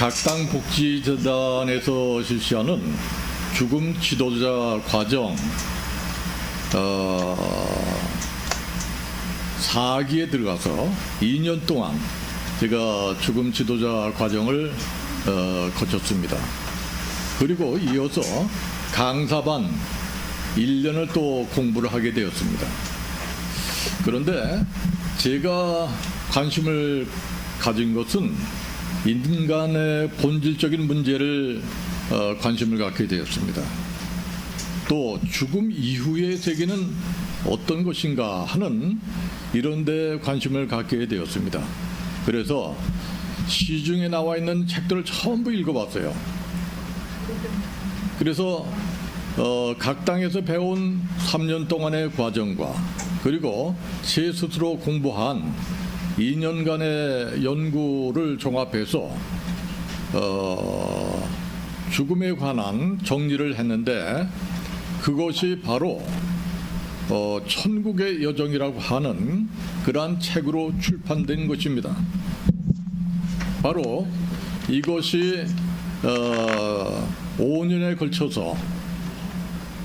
각 당 복지재단에서 실시하는 죽음 지도자 과정 4기에 들어가서 2년 동안 제가 죽음 지도자 과정을 거쳤습니다. 그리고 이어서 강사반 1년을 또 공부를 하게 되었습니다. 그런데 제가 관심을 가진 것은 인간의 본질적인 문제를 관심을 갖게 되었습니다. 또 죽음 이후의 세계는 어떤 것인가 하는 이런 데 관심을 갖게 되었습니다. 그래서 시중에 나와 있는 책들을 전부 읽어봤어요. 그래서 각 당에서 배운 3년 동안의 과정과 그리고 제 스스로 공부한 2년간의 연구를 종합해서 죽음에 관한 정리를 했는데 그것이 바로 천국의 여정이라고 하는 그러한 책으로 출판된 것입니다. 바로 이것이 5년에 걸쳐서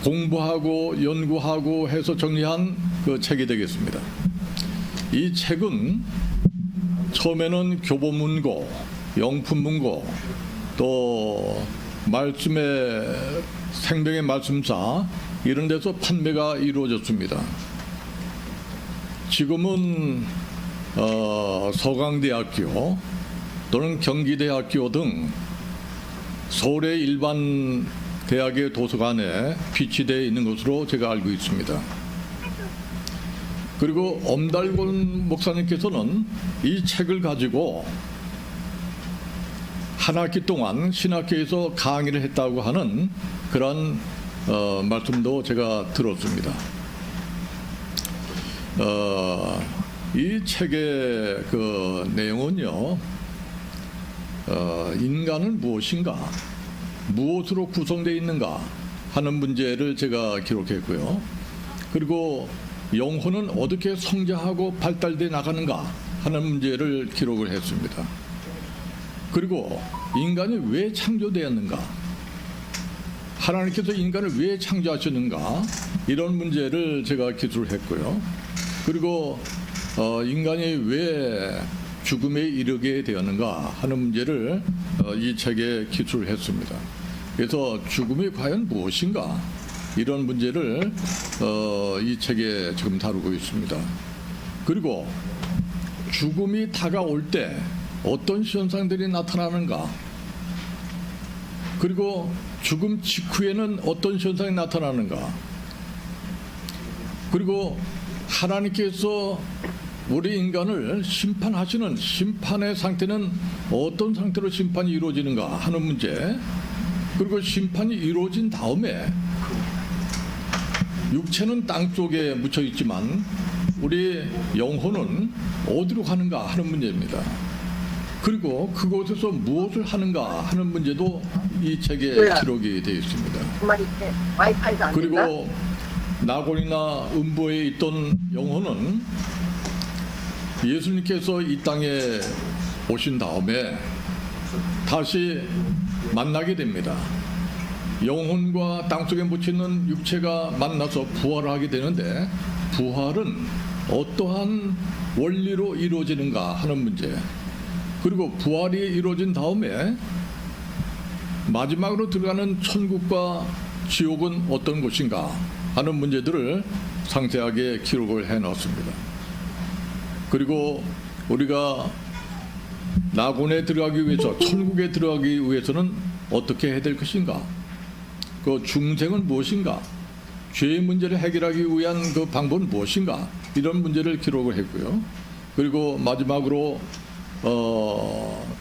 공부하고 연구하고 해서 정리한 그 책이 되겠습니다. 이 책은 처음에는 교보문고, 영품문고, 또 말씀의 생명의 말씀사 이런 데서 판매가 이루어졌습니다. 지금은 서강대학교 또는 경기대학교 등 서울의 일반 대학의 도서관에 비치되어 있는 것으로 제가 알고 있습니다. 그리고 엄달곤 목사님께서는 이 책을 가지고 한 학기 동안 신학교에서 강의를 했다고 하는 그런 말씀도 제가 들었습니다. 이 책의 그 내용은요, 인간은 무엇인가, 무엇으로 구성되어 있는가 하는 문제를 제가 기록했고요. 그리고 영혼은 어떻게 성장하고 발달돼 나가는가 하는 문제를 기록을 했습니다. 그리고 인간이 왜 창조되었는가, 하나님께서 인간을 왜 창조하셨는가 이런 문제를 제가 기술을 했고요. 그리고 인간이 왜 죽음에 이르게 되었는가 하는 문제를 이 책에 기술을 했습니다. 그래서 죽음이 과연 무엇인가 이런 문제를 이 책에 지금 다루고 있습니다. 그리고 죽음이 다가올 때 어떤 현상들이 나타나는가, 그리고 죽음 직후에는 어떤 현상이 나타나는가, 그리고 하나님께서 우리 인간을 심판하시는 심판의 상태는 어떤 상태로 심판이 이루어지는가 하는 문제, 그리고 심판이 이루어진 다음에 육체는 땅 쪽에 묻혀 있지만 우리 영혼은 어디로 가는가 하는 문제입니다. 그리고 그곳에서 무엇을 하는가 하는 문제도 이 책에 기록이 되어 있습니다. 그리고 나곤이나 음부에 있던 영혼은 예수님께서 이 땅에 오신 다음에 다시 만나게 됩니다. 영혼과 땅속에 묻혀있는 육체가 만나서 부활을 하게 되는데 부활은 어떠한 원리로 이루어지는가 하는 문제, 그리고 부활이 이루어진 다음에 마지막으로 들어가는 천국과 지옥은 어떤 곳인가 하는 문제들을 상세하게 기록을 해놨습니다. 그리고 우리가 낙원에 들어가기 위해서, 천국에 들어가기 위해서는 어떻게 해야 될 것인가, 그 중생은 무엇인가, 죄의 문제를 해결하기 위한 그 방법은 무엇인가, 이런 문제를 기록을 했고요. 그리고 마지막으로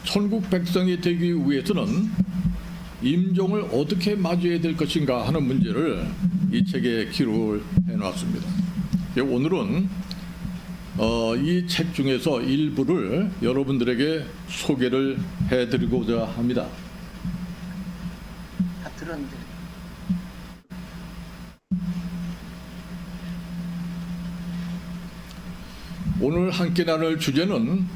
천국 백성이 되기 위해서는 임종을 어떻게 맞이해야 될 것인가 하는 문제를 이 책에 기록을 해놨습니다. 오늘은 이 책 중에서 일부를 여러분들에게 소개를 해드리고자 합니다. 다 들었는데. 오늘 함께 나눌 주제는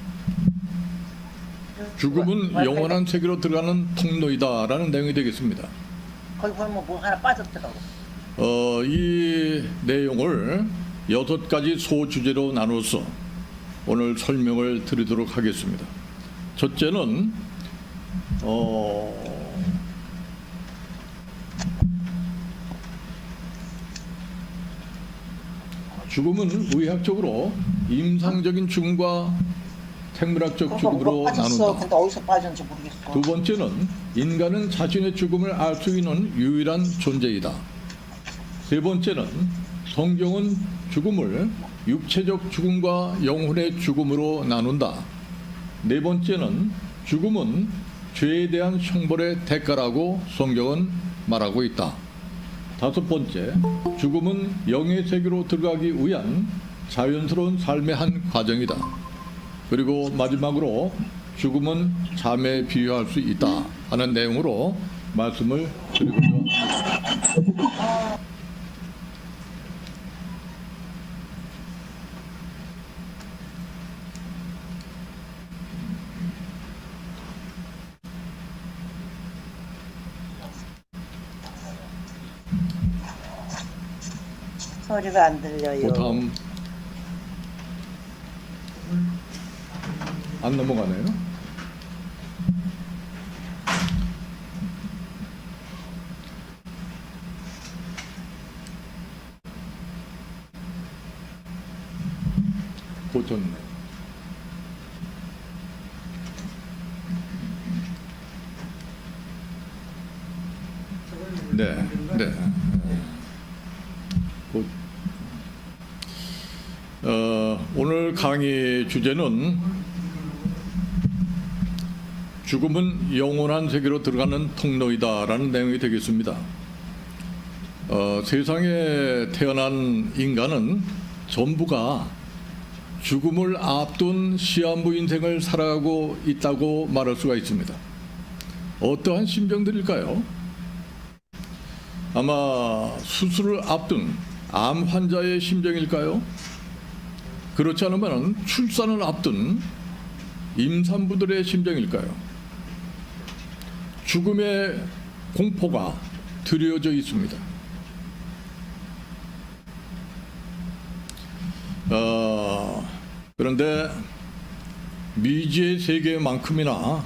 죽음은 영원한 세계로 들어가는 통로이다라는 내용이 되겠습니다. 거기 보면 뭐 하나 빠졌더라고. 이 내용을 6가지 소주제로 나눠서 오늘 설명을 드리도록 하겠습니다. 첫째는 죽음은 의학적으로 임상적인 죽음과 생물학적 죽음으로 빠졌어. 나눈다. 근데 어디서 빠졌는지 모르겠어. 두 번째는 인간은 자신의 죽음을 알 수 있는 유일한 존재이다. 세 번째는 성경은 죽음을 육체적 죽음과 영혼의 죽음으로 나눈다. 네 번째는 죽음은 죄에 대한 형벌의 대가라고 성경은 말하고 있다. 다섯 번째, 죽음은 영의 세계로 들어가기 위한 자연스러운 삶의 한 과정이다. 그리고 마지막으로 죽음은 잠에 비유할 수 있다 하는 내용으로 말씀을 드리고자 합니다. 소리가 안 들려요. 그 다음 안 넘어가네요. 고쳤네. 네, 네. 오늘 강의 주제는 죽음은 영원한 세계로 들어가는 통로이다라는 내용이 되겠습니다. 세상에 태어난 인간은 전부가 죽음을 앞둔 시한부 인생을 살아가고 있다고 말할 수가 있습니다. 어떠한 심정들일까요? 아마 수술을 앞둔 암 환자의 심정일까요? 그렇지 않으면 출산을 앞둔 임산부들의 심정일까요? 죽음의 공포가 드려져 있습니다. 그런데 미지의 세계만큼이나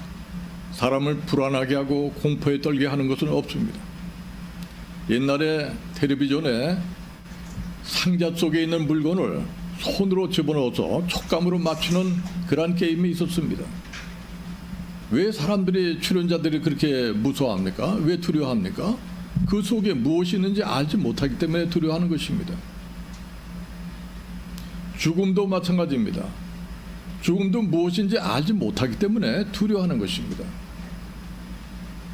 사람을 불안하게 하고 공포에 떨게 하는 것은 없습니다. 옛날에 텔레비전에 상자 속에 있는 물건을 손으로 집어넣어서 촉감으로 맞추는 그런 게임이 있었습니다. 왜 사람들이 출연자들이 그렇게 무서워합니까? 왜 두려워합니까? 그 속에 무엇이 있는지 알지 못하기 때문에 두려워하는 것입니다. 죽음도 마찬가지입니다. 죽음도 무엇인지 알지 못하기 때문에 두려워하는 것입니다.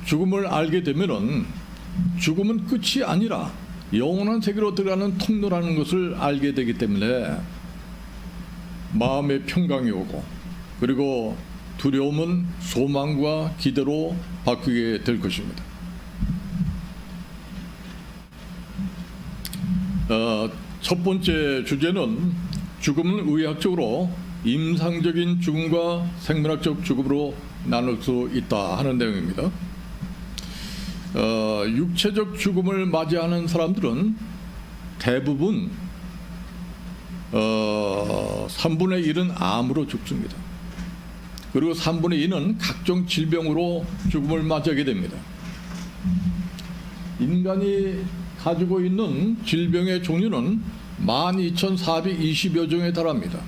죽음을 알게 되면은 죽음은 끝이 아니라 영원한 세계로 들어가는 통로라는 것을 알게 되기 때문에 마음의 평강이 오고 그리고 두려움은 소망과 기대로 바뀌게 될 것입니다. 첫 번째 주제는 죽음은 의학적으로 임상적인 죽음과 생물학적 죽음으로 나눌 수 있다 하는 내용입니다. 육체적 죽음을 맞이하는 사람들은 대부분 3분의 1은 암으로 죽습니다. 그리고 3분의 2는 각종 질병으로 죽음을 맞이하게 됩니다. 인간이 가지고 있는 질병의 종류는 12,420여 종에 달합니다.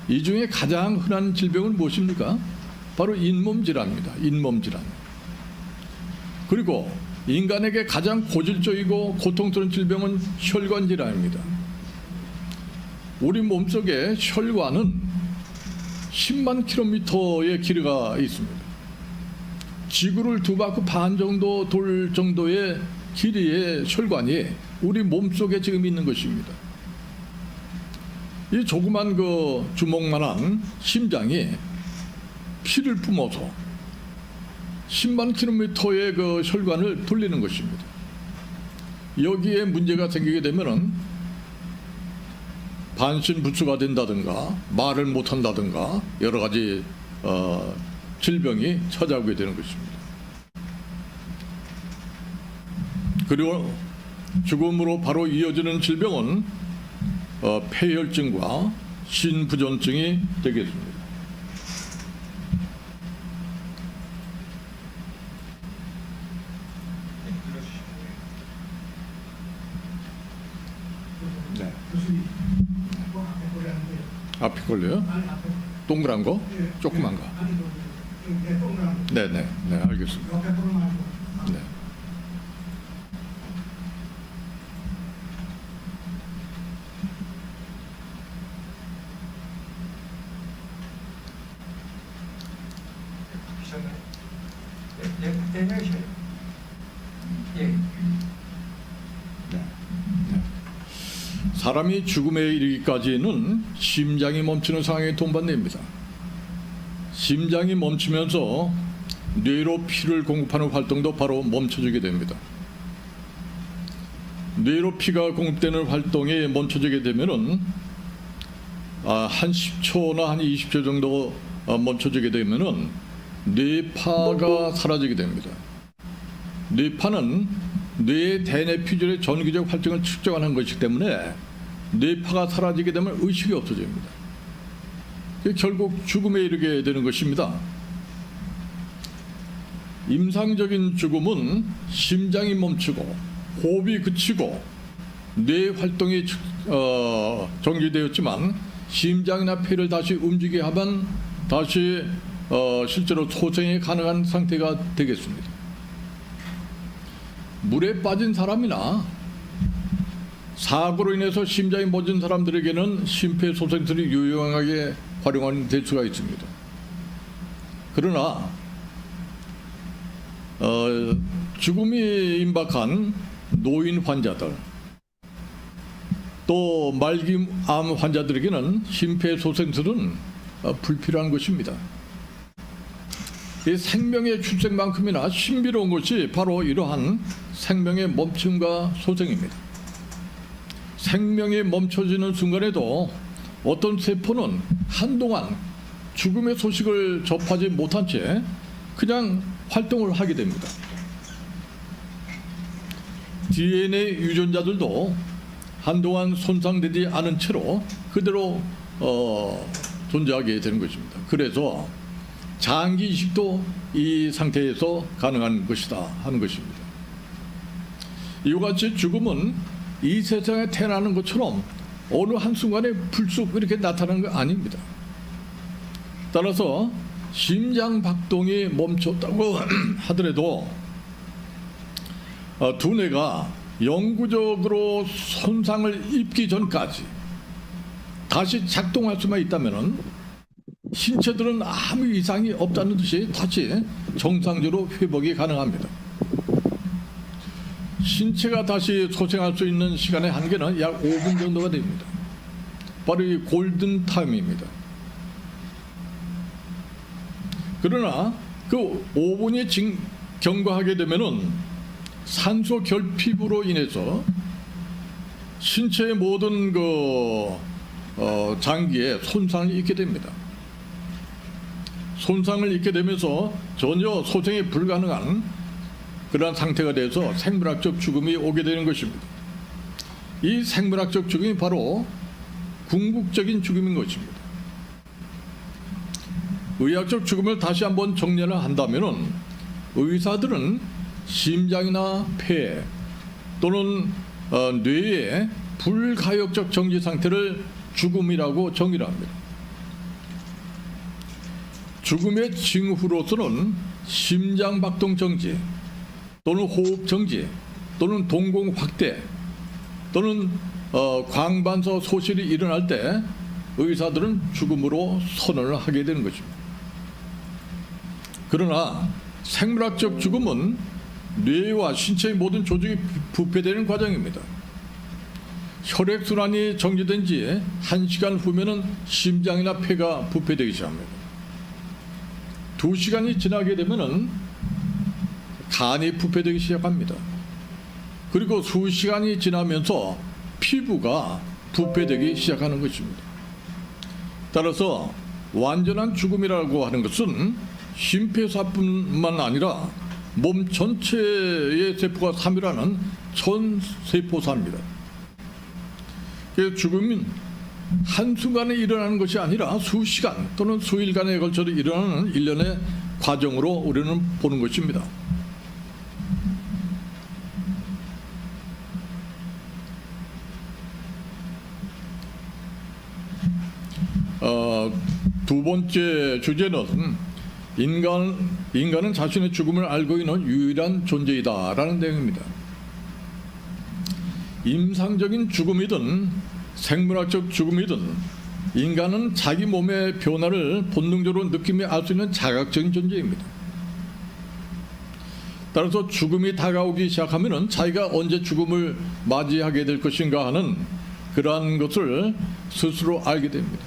이 중에 가장 흔한 질병은 무엇입니까? 바로 잇몸 질환입니다. 잇몸 질환. 그리고 인간에게 가장 고질적이고 고통스러운 질병은 혈관 질환입니다. 우리 몸속에 혈관은 10만 킬로미터의 길이가 있습니다. 지구를 2바퀴 반 정도 돌 정도의 길이의 혈관이 우리 몸속에 지금 있는 것입니다. 이 조그만 그 주먹만한 심장이 피를 뿜어서 10만 킬로미터의 그 혈관을 돌리는 것입니다. 여기에 문제가 생기게 되면은 반신불수가 된다든가 말을 못한다든가 여러 가지 질병이 찾아오게 되는 것입니다. 그리고 죽음으로 바로 이어지는 질병은 폐혈증과 신부전증이 되겠습니다. 네. 앞에 걸려요? 동그란 거? 조그만 거? 네네. 네, 알겠습니다. 네. 사람이 죽음에 이르기까지는 심장이 멈추는 상황에 동반됩니다. 심장이 멈추면서 뇌로 피를 공급하는 활동도 바로 멈춰지게 됩니다. 뇌로 피가 공급되는 활동이 멈춰지게 되면은 한 10초나 한 20초 정도 멈춰지게 되면은 뇌파가 사라지게 됩니다. 뇌파는 뇌의 대뇌 피질의 전기적 활동을 측정하는 것이기 때문에 뇌파가 사라지게 되면 의식이 없어집니다. 결국 죽음에 이르게 되는 것입니다. 임상적인 죽음은 심장이 멈추고 호흡이 그치고 뇌 활동이 정지되었지만 심장이나 폐를 다시 움직이게 하면 다시 실제로 소생이 가능한 상태가 되겠습니다. 물에 빠진 사람이나 사고로 인해서 심장이 멎은 사람들에게는 심폐소생술이 유용하게 활용될 수가 있습니다. 그러나 죽음이 임박한 노인 환자들 또 말기암 환자들에게는 심폐소생술은 불필요한 것입니다. 이 생명의 출생만큼이나 신비로운 것이 바로 이러한 생명의 멈춤과 소생입니다. 생명이 멈춰지는 순간에도 어떤 세포는 한동안 죽음의 소식을 접하지 못한 채 그냥 활동을 하게 됩니다. DNA 유전자들도 한동안 손상되지 않은 채로 그대로 존재하게 되는 것입니다. 그래서 장기 이식도 이 상태에서 가능한 것이다 하는 것입니다. 이와 같이 죽음은 이 세상에 태어나는 것처럼 어느 한순간에 불쑥 이렇게 나타나는 거 아닙니다. 따라서 심장 박동이 멈췄다고 하더라도 두뇌가 영구적으로 손상을 입기 전까지 다시 작동할 수만 있다면 신체들은 아무 이상이 없다는 듯이 다시 정상적으로 회복이 가능합니다. 신체가 다시 소생할 수 있는 시간의 한계는 약 5분 정도가 됩니다. 바로 이 골든 타임입니다. 그러나 그 5분이 경과하게 되면은 산소 결핍으로 인해서 신체의 모든 장기에 손상을 입게 됩니다. 손상을 입게 되면서 전혀 소생이 불가능한 그러한 상태가 돼서 생물학적 죽음이 오게 되는 것입니다. 이 생물학적 죽음이 바로 궁극적인 죽음인 것입니다. 의학적 죽음을 다시 한번 정리를 한다면 의사들은 심장이나 폐 또는 뇌의 불가역적 정지 상태를 죽음이라고 정의를 합니다. 죽음의 징후로서는 심장 박동 정지 또는 호흡 정지 또는 동공 확대 또는 광반서 소실이 일어날 때 의사들은 죽음으로 선언을 하게 되는 것입니다. 그러나 생물학적 죽음은 뇌와 신체의 모든 조직이 부패되는 과정입니다. 혈액순환이 정지된 지 1시간 후면은 심장이나 폐가 부패되기 시작합니다. 2시간이 지나게 되면은 간이 부패되기 시작합니다. 그리고 수시간이 지나면서 피부가 부패되기 시작하는 것입니다. 따라서 완전한 죽음이라고 하는 것은 심폐사뿐만 아니라 몸 전체의 세포가 삼위라는 전세포사입니다. 그래서 죽음은 한순간에 일어나는 것이 아니라 수시간 또는 수일간에 걸쳐서 일어나는 일련의 과정으로 우리는 보는 것입니다. 두 번째 주제는 인간은 자신의 죽음을 알고 있는 유일한 존재이다라는 내용입니다. 임상적인 죽음이든 생물학적 죽음이든 인간은 자기 몸의 변화를 본능적으로 느끼며 알 수 있는 자각적인 존재입니다. 따라서 죽음이 다가오기 시작하면 자기가 언제 죽음을 맞이하게 될 것인가 하는 그러한 것을 스스로 알게 됩니다.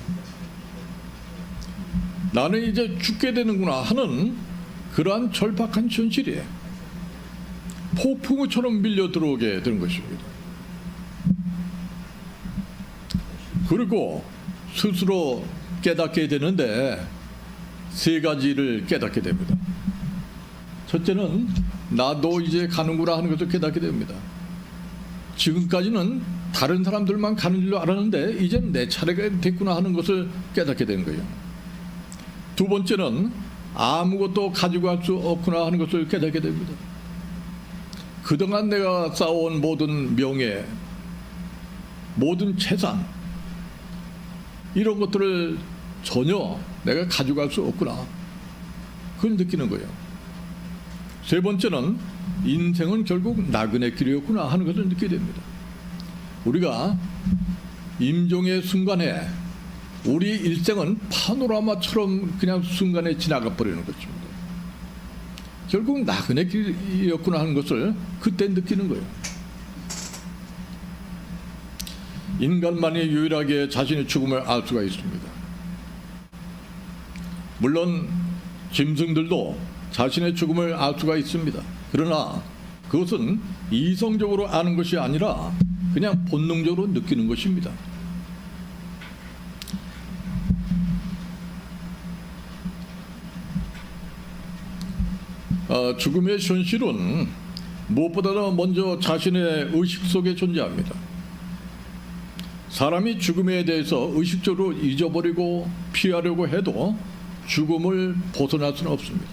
나는 이제 죽게 되는구나 하는 그러한 절박한 현실에 폭풍우처럼 밀려 들어오게 되는 것입니다. 그리고 스스로 깨닫게 되는데 세 가지를 깨닫게 됩니다. 첫째는 나도 이제 가는구나 하는 것을 깨닫게 됩니다. 지금까지는 다른 사람들만 가는 줄로 알았는데 이제는 내 차례가 됐구나 하는 것을 깨닫게 되는 거예요. 두 번째는 아무것도 가지고 갈 수 없구나 하는 것을 깨닫게 됩니다. 그동안 내가 쌓아온 모든 명예, 모든 재산 이런 것들을 전혀 내가 가져갈 수 없구나 그걸 느끼는 거예요. 세 번째는 인생은 결국 나그네 길이었구나 하는 것을 느끼게 됩니다. 우리가 임종의 순간에 우리 일생은 파노라마처럼 그냥 순간에 지나가 버리는 것입니다. 결국 나그네 길이었구나 하는 것을 그때 느끼는 거예요. 인간만이 유일하게 자신의 죽음을 알 수가 있습니다. 물론 짐승들도 자신의 죽음을 알 수가 있습니다. 그러나 그것은 이성적으로 아는 것이 아니라 그냥 본능적으로 느끼는 것입니다. 죽음의 현실은 무엇보다도 먼저 자신의 의식 속에 존재합니다. 사람이 죽음에 대해서 의식적으로 잊어버리고 피하려고 해도 죽음을 벗어날 수는 없습니다.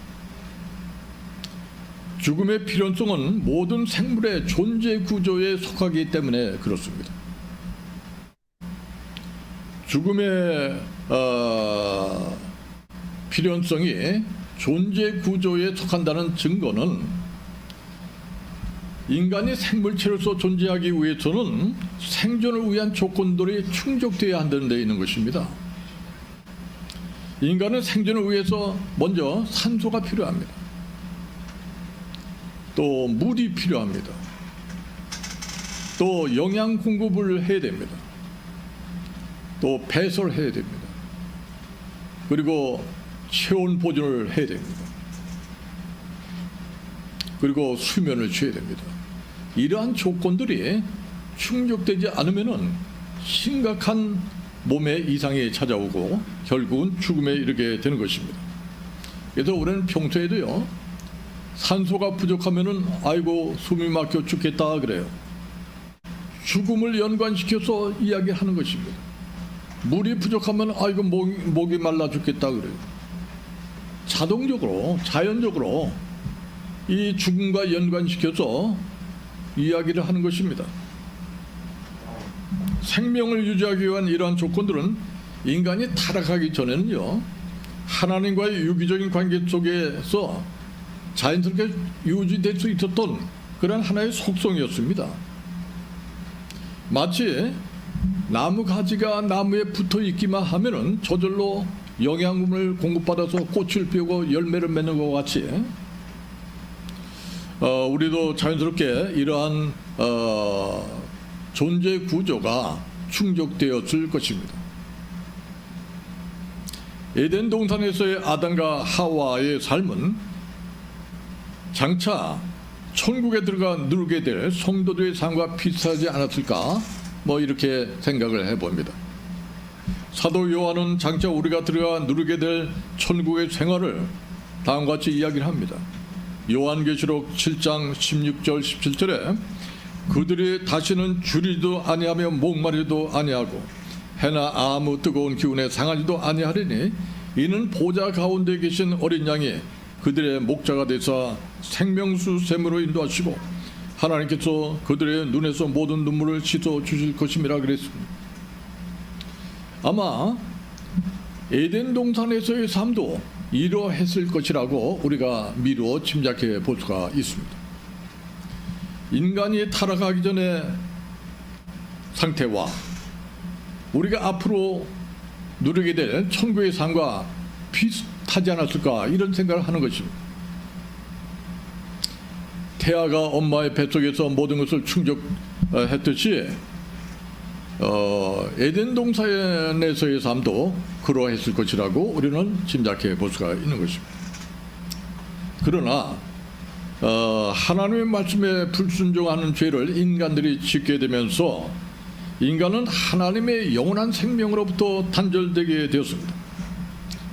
죽음의 필연성은 모든 생물의 존재 구조에 속하기 때문에 그렇습니다. 죽음의 필연성이 존재 구조에 속한다는 증거는 인간이 생물체로서 존재하기 위해서는 생존을 위한 조건들이 충족되어야 한다는 데 있는 것입니다. 인간은 생존을 위해서 먼저 산소가 필요합니다. 또 물이 필요합니다. 또 영양 공급을 해야 됩니다. 또 배설해야 됩니다. 그리고 체온 보존을 해야 됩니다. 그리고 수면을 취해야 됩니다. 이러한 조건들이 충족되지 않으면은 심각한 몸의 이상이 찾아오고 결국은 죽음에 이르게 되는 것입니다. 그래서 우리는 평소에도요, 산소가 부족하면은 아이고 숨이 막혀 죽겠다 그래요. 죽음을 연관시켜서 이야기하는 것입니다. 물이 부족하면 아이고 목이 말라 죽겠다 그래요. 자동적으로 자연적으로 이 죽음과 연관시켜서 이야기를 하는 것입니다. 생명을 유지하기 위한 이러한 조건들은 인간이 타락하기 전에는요, 하나님과의 유기적인 관계 속에서 자연스럽게 유지될 수 있었던 그런 하나의 속성이었습니다. 마치 나무 가지가 나무에 붙어 있기만 하면은 저절로 영양분을 공급받아서 꽃을 피우고 열매를 맺는 것 같이 우리도 자연스럽게 이러한 존재 구조가 충족되었을 것입니다. 에덴 동산에서의 아담과 하와의 삶은 장차 천국에 들어가 누리게 될 성도들의 삶과 비슷하지 않았을까? 이렇게 생각을 해봅니다. 사도 요한은 장차 우리가 들어가 누리게 될 천국의 생활을 다음과 같이 이야기를 합니다. 요한계시록 7장 16절 17절에 그들이 다시는 줄이도 아니하며 목마르지도 아니하고 해나 아무 뜨거운 기운에 상하지도 아니하리니 이는 보좌 가운데 계신 어린 양이 그들의 목자가 되사 생명수 샘으로 인도하시고 하나님께서 그들의 눈에서 모든 눈물을 씻어 주실 것임이라 그랬습니다. 아마 에덴 동산에서의 삶도 이러했을 것이라고 우리가 미루어 짐작해 볼 수가 있습니다. 인간이 타락하기 전에 상태와 우리가 앞으로 누리게 될 천국의 삶과 비슷하지 않았을까 이런 생각을 하는 것입니다. 태아가 엄마의 뱃속에서 모든 것을 충족했듯이 에덴 동산에서의 삶도 그러했을 것이라고 우리는 짐작해 볼 수가 있는 것입니다. 그러나 하나님의 말씀에 불순종하는 죄를 인간들이 짓게 되면서 인간은 하나님의 영원한 생명으로부터 단절되게 되었습니다.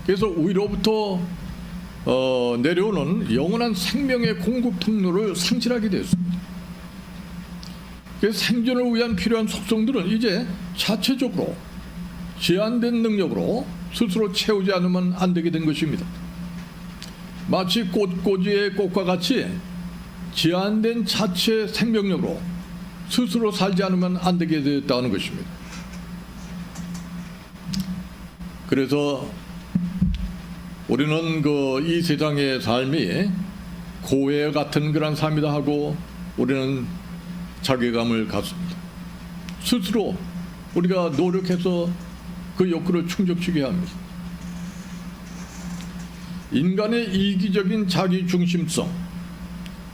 그래서 위로부터 내려오는 영원한 생명의 공급 통로를 상실하게 되었습니다. 그래서 생존을 위한 필요한 속성들은 이제 자체적으로 제한된 능력으로 스스로 채우지 않으면 안 되게 된 것입니다. 마치 꽃꽂이의 꽃과 같이 제한된 자체 생명력으로 스스로 살지 않으면 안 되게 되었다는 것입니다. 그래서 우리는 이 세상의 삶이 고해 같은 그런 삶이다 하고 우리는 자괴감을 갖습니다. 스스로 우리가 노력해서 그 욕구를 충족시켜야 합니다. 인간의 이기적인 자기중심성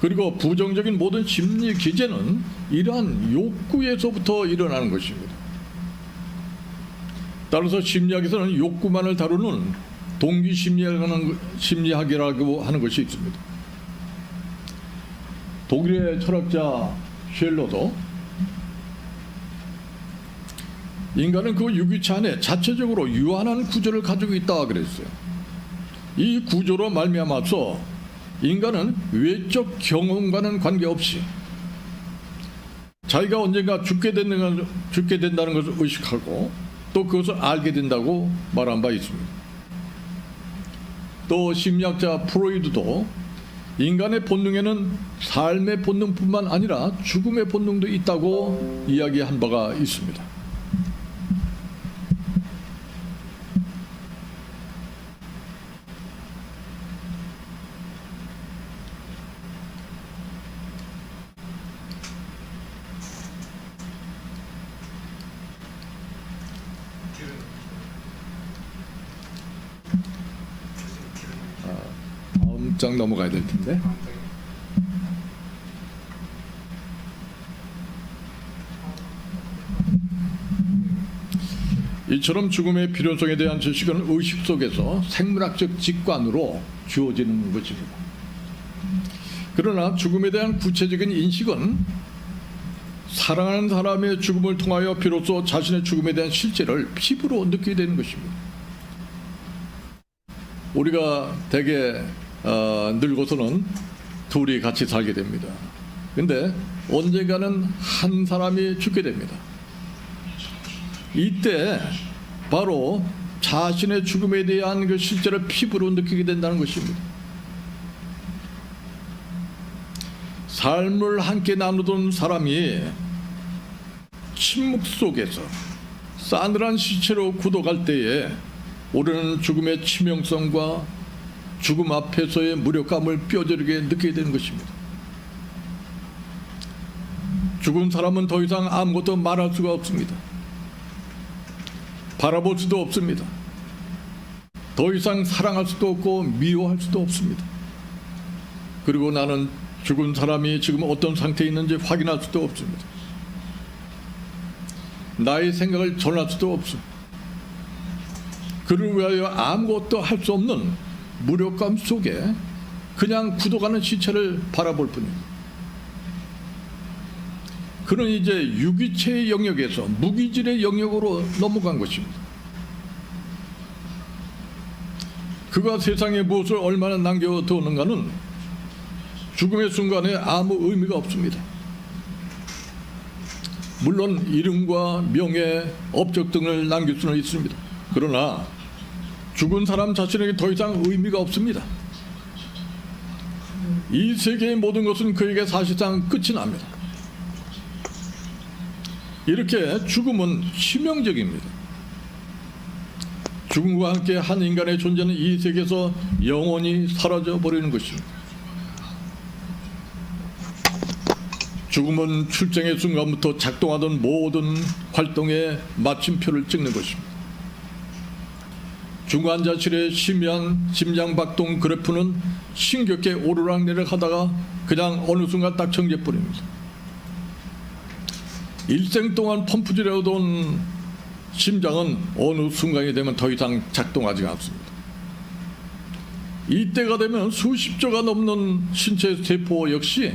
그리고 부정적인 모든 심리 기제는 이러한 욕구에서부터 일어나는 것입니다. 따라서 심리학에서는 욕구만을 다루는 동기심리학이라고 하는 것이 있습니다. 독일의 철학자 쉘러도 인간은 그 유기체 안에 자체적으로 유한한 구조를 가지고 있다 그랬어요. 이 구조로 말미암아서 인간은 외적 경험과는 관계없이 자기가 언젠가 죽게 된다는 것을 의식하고 또 그것을 알게 된다고 말한 바 있습니다. 또 심리학자 프로이드도 인간의 본능에는 삶의 본능뿐만 아니라 죽음의 본능도 있다고 이야기한 바가 있습니다. 다음 장 넘어가야 될 텐데. 이처럼 죽음의 필요성에 대한 지식은 의식 속에서 생물학적 직관으로 주어지는 것입니다. 그러나 죽음에 대한 구체적인 인식은 사랑하는 사람의 죽음을 통하여 비로소 자신의 죽음에 대한 실제를 피부로 느끼게 되는 것입니다. 우리가 대개 늙어서는 둘이 같이 살게 됩니다. 근데 언젠가는 한 사람이 죽게 됩니다. 이때 바로 자신의 죽음에 대한 그 실제를 피부로 느끼게 된다는 것입니다. 삶을 함께 나누던 사람이 침묵 속에서 싸늘한 시체로 굳어갈 때에 우리는 죽음의 치명성과 죽음 앞에서의 무력감을 뼈저리게 느끼게 되는 것입니다. 죽은 사람은 더 이상 아무것도 말할 수가 없습니다. 바라볼 수도 없습니다. 더 이상 사랑할 수도 없고 미워할 수도 없습니다. 그리고 나는 죽은 사람이 지금 어떤 상태에 있는지 확인할 수도 없습니다. 나의 생각을 전할 수도 없습니다. 그를 위하여 아무것도 할 수 없는 무력감 속에 그냥 굳어가는 시체를 바라볼 뿐입니다. 그는 이제 유기체의 영역에서 무기질의 영역으로 넘어간 것입니다. 그가 세상에 무엇을 얼마나 남겨두었는가는 죽음의 순간에 아무 의미가 없습니다. 물론 이름과 명예, 업적 등을 남길 수는 있습니다. 그러나 죽은 사람 자신에게 더 이상 의미가 없습니다. 이 세계의 모든 것은 그에게 사실상 끝이 납니다. 이렇게 죽음은 치명적입니다. 죽음과 함께 한 인간의 존재는 이 세계에서 영원히 사라져 버리는 것입니다. 죽음은 출생의 순간부터 작동하던 모든 활동에 마침표를 찍는 것입니다. 중환자실의 심한 심장박동 그래프는 심겹게 오르락내리락 하다가 그냥 어느 순간 딱 정지해버립니다. 일생 동안 펌프질해오던 심장은 어느 순간이 되면 더 이상 작동하지 않습니다. 이때가 되면 수십조가 넘는 신체 세포 역시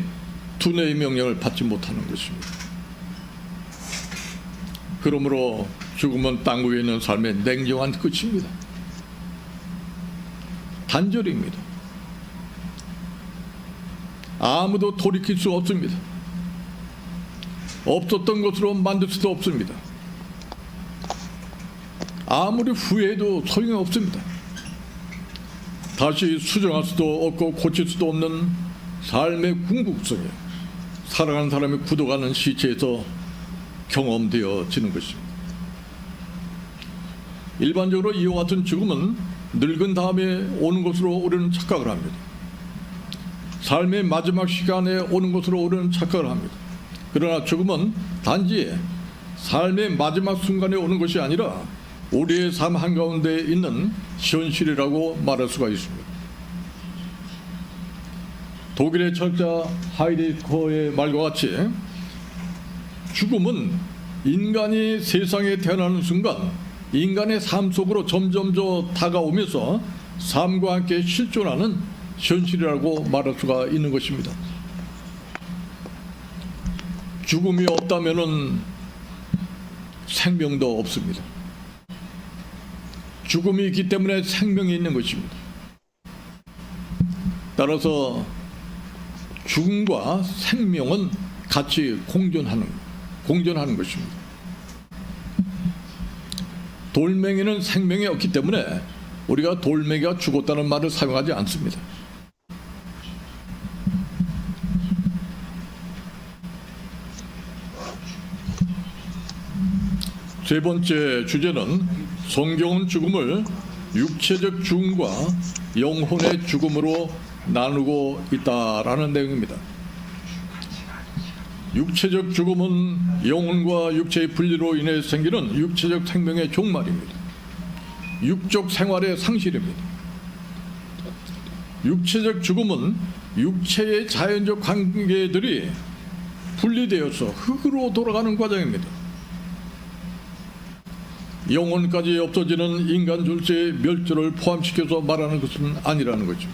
두뇌의 명령을 받지 못하는 것입니다. 그러므로 죽음은 땅 위에 있는 삶의 냉정한 끝입니다. 단절입니다. 아무도 돌이킬 수 없습니다. 없었던 것으로 만들 수도 없습니다. 아무리 후회해도 소용이 없습니다. 다시 수정할 수도 없고 고칠 수도 없는 삶의 궁극성에 살아가는 사람이 굳어가는 시체에서 경험되어지는 것입니다. 일반적으로 이와 같은 죽음은 늙은 다음에 오는 것으로 우리는 착각을 합니다. 삶의 마지막 시간에 오는 것으로 우리는 착각을 합니다. 그러나 죽음은 단지 삶의 마지막 순간에 오는 것이 아니라 우리의 삶 한가운데 있는 현실이라고 말할 수가 있습니다. 독일의 철학자 하이데거의 말과 같이 죽음은 인간이 세상에 태어나는 순간 인간의 삶 속으로 점점 더 다가오면서 삶과 함께 실존하는 현실이라고 말할 수가 있는 것입니다. 죽음이 없다면은 생명도 없습니다. 죽음이 있기 때문에 생명이 있는 것입니다. 따라서 죽음과 생명은 같이 공존하는 것입니다. 돌멩이는 생명이 없기 때문에 우리가 돌멩이가 죽었다는 말을 사용하지 않습니다. 세 번째 주제는 성경은 죽음을 육체적 죽음과 영혼의 죽음으로 나누고 있다라는 내용입니다. 육체적 죽음은 영혼과 육체의 분리로 인해 생기는 육체적 생명의 종말입니다. 육적 생활의 상실입니다. 육체적 죽음은 육체의 자연적 관계들이 분리되어서 흙으로 돌아가는 과정입니다. 영혼까지 없어지는 인간 존재의 멸절을 포함시켜서 말하는 것은 아니라는 거죠.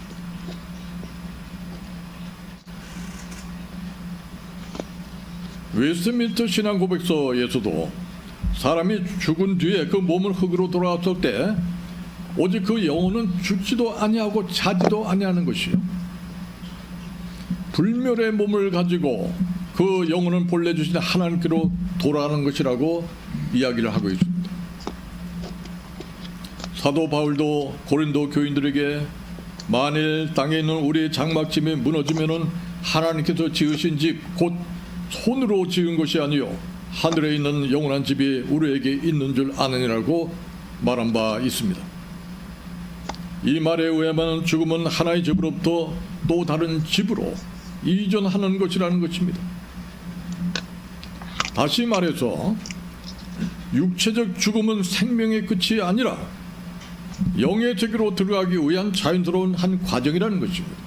웨스트민스터 신앙 고백서에서도 사람이 죽은 뒤에 그 몸을 흙으로 돌아갔을 때 오직 그 영혼은 죽지도 아니하고 자지도 아니하는 것이요 불멸의 몸을 가지고 그 영혼은 본래 주신 하나님께로 돌아가는 것이라고 이야기를 하고 있습니다. 사도 바울도 고린도 교인들에게 만일 땅에 있는 우리의 장막집이 무너지면은 하나님께서 지으신 집 곧 손으로 지은 것이 아니요 하늘에 있는 영원한 집이 우리에게 있는 줄 아느니라고 말한 바 있습니다. 이 말에 의하면 죽음은 하나의 집으로부터 또 다른 집으로 이전하는 것이라는 것입니다. 다시 말해서 육체적 죽음은 생명의 끝이 아니라 영의 세계로 들어가기 위한 자연스러운 한 과정이라는 것입니다.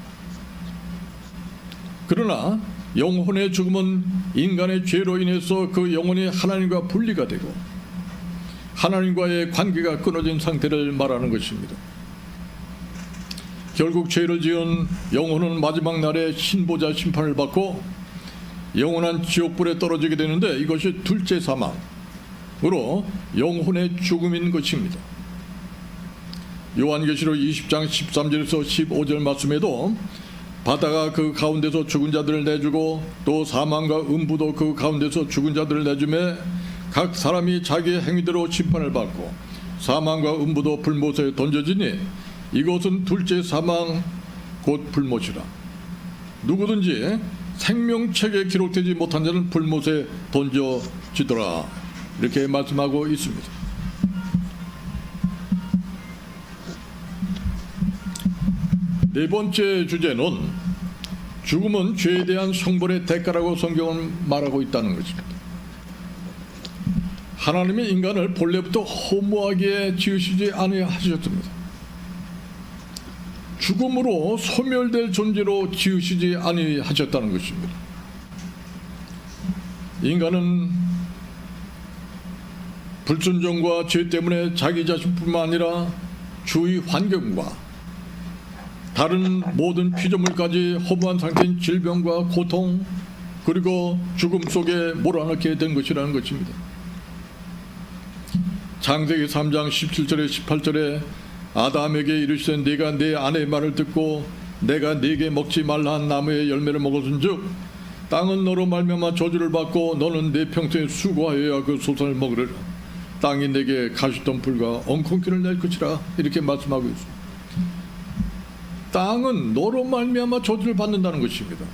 그러나 영혼의 죽음은 인간의 죄로 인해서 그 영혼이 하나님과 분리가 되고 하나님과의 관계가 끊어진 상태를 말하는 것입니다. 결국 죄를 지은 영혼은 마지막 날에 신보자 심판을 받고 영원한 지옥불에 떨어지게 되는데 이것이 둘째 사망으로 영혼의 죽음인 것입니다. 요한계시록 20장 13절에서 15절 말씀에도 바다가 그 가운데서 죽은 자들을 내주고 또 사망과 음부도 그 가운데서 죽은 자들을 내주매 각 사람이 자기의 행위대로 심판을 받고 사망과 음부도 불못에 던져지니 이것은 둘째 사망 곧 불못이라. 누구든지 생명책에 기록되지 못한 자는 불못에 던져지더라. 이렇게 말씀하고 있습니다. 네 번째 주제는 죽음은 죄에 대한 형벌의 대가라고 성경은 말하고 있다는 것입니다. 하나님이 인간을 본래부터 허무하게 지으시지 아니하셨습니다. 죽음으로 소멸될 존재로 지으시지 아니하셨다는 것입니다. 인간은 불순종과 죄 때문에 자기 자신뿐만 아니라 주위 환경과 다른 모든 피조물까지 허무한 상태인 질병과 고통 그리고 죽음 속에 몰아넣게 된 것이라는 것입니다. 창세기 3장 17절에 18절에 아담에게 이르시되 네가 내 아내의 말을 듣고 내가 네게 먹지 말라 한 나무의 열매를 먹었은즉 땅은 너로 말미암아 저주를 받고 너는 내 평생에 수고하여야 그 소산을 먹으리라. 땅이 내게 가시던 풀과 엉겅퀴를 낼 것이라. 이렇게 말씀하고 있습니다. 땅은 너로 말미암아 저주를 받는다는 것입니다.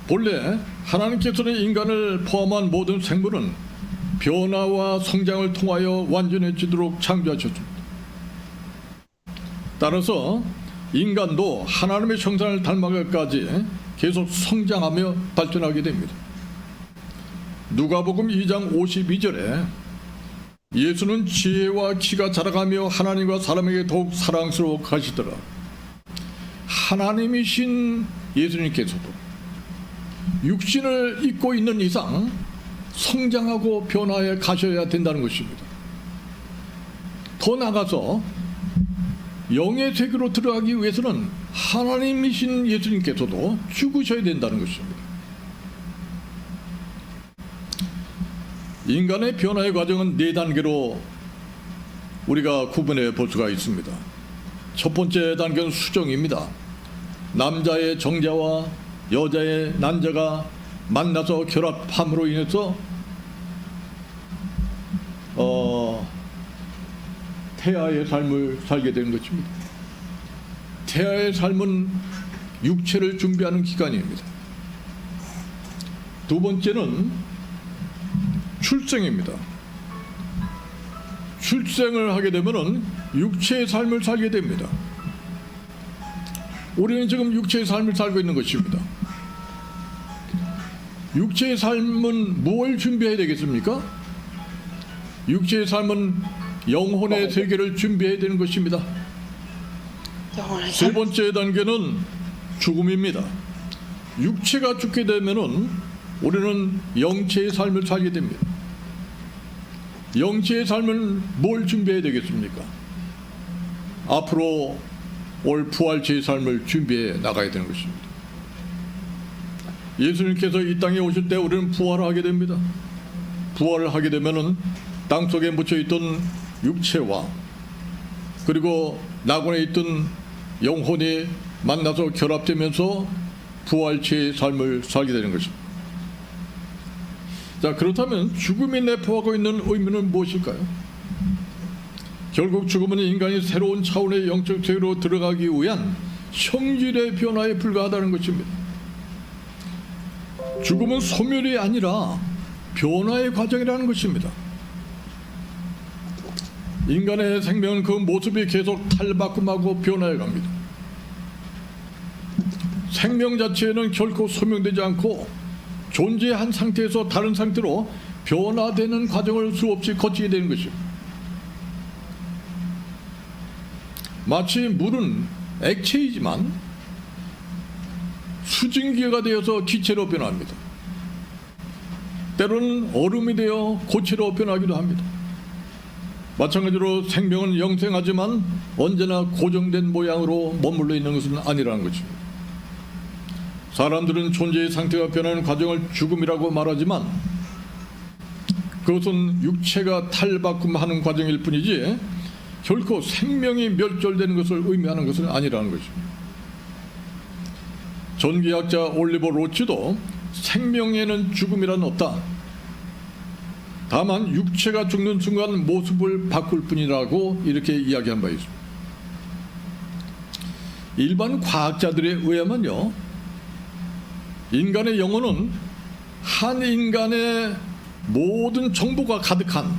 본래 하나님께서는 인간을 포함한 모든 생물은 변화와 성장을 통하여 완전해지도록 창조하셨습니다. 따라서 인간도 하나님의 형상을 닮아가기까지 계속 성장하며 발전하게 됩니다. 누가복음 2장 52절에 예수는 지혜와 키가 자라가며 하나님과 사람에게 더욱 사랑스러워 가시더라. 하나님이신 예수님께서도 육신을 입고 있는 이상 성장하고 변화해 가셔야 된다는 것입니다. 더 나아가서 영의 세계로 들어가기 위해서는 하나님이신 예수님께서도 죽으셔야 된다는 것입니다. 인간의 변화의 과정은 네 단계로 우리가 구분해 볼 수가 있습니다. 첫 번째 단계는 수정입니다. 남자의 정자와 여자의 난자가 만나서 결합함으로 인해서 태아의 삶을 살게 되는 것입니다. 태아의 삶은 육체를 준비하는 기간입니다. 두 번째는 출생입니다. 출생을 하게 되면은 육체의 삶을 살게 됩니다. 우리는 지금 육체의 삶을 살고 있는 것입니다. 육체의 삶은 뭘 준비해야 되겠습니까? 육체의 삶은 영혼의 세계를 준비해야 되는 것입니다. 세 번째 단계는 죽음입니다. 육체가 죽게 되면은 우리는 영체의 삶을 살게 됩니다. 영체의 삶은 뭘 준비해야 되겠습니까? 앞으로 올 부활체의 삶을 준비해 나가야 되는 것입니다. 예수님께서 이 땅에 오실 때 우리는 부활을 하게 됩니다. 부활을 하게 되면은 땅 속에 묻혀 있던 육체와 그리고 낙원에 있던 영혼이 만나서 결합되면서 부활체의 삶을 살게 되는 것입니다. 자, 그렇다면 죽음이 내포하고 있는 의미는 무엇일까요? 결국 죽음은 인간이 새로운 차원의 영적 세계로 들어가기 위한 형질의 변화에 불과하다는 것입니다. 죽음은 소멸이 아니라 변화의 과정이라는 것입니다. 인간의 생명은 그 모습이 계속 탈바꿈하고 변화해 갑니다. 생명 자체는 결코 소멸되지 않고 존재한 상태에서 다른 상태로 변화되는 과정을 수없이 거치게 되는 것입니다. 마치 물은 액체이지만 수증기가 되어서 기체로 변합니다. 때로는 얼음이 되어 고체로 변하기도 합니다. 마찬가지로 생명은 영생하지만 언제나 고정된 모양으로 머물러 있는 것은 아니라는 것입니다. 사람들은 존재의 상태가 변하는 과정을 죽음이라고 말하지만 그것은 육체가 탈바꿈하는 과정일 뿐이지 결코 생명이 멸절되는 것을 의미하는 것은 아니라는 것입니다. 전기학자 올리버 로치도 생명에는 죽음이란 없다. 다만 육체가 죽는 순간 모습을 바꿀 뿐이라고 이렇게 이야기한 바 있습니다. 일반 과학자들에 의하면요, 인간의 영혼은 한 인간의 모든 정보가 가득한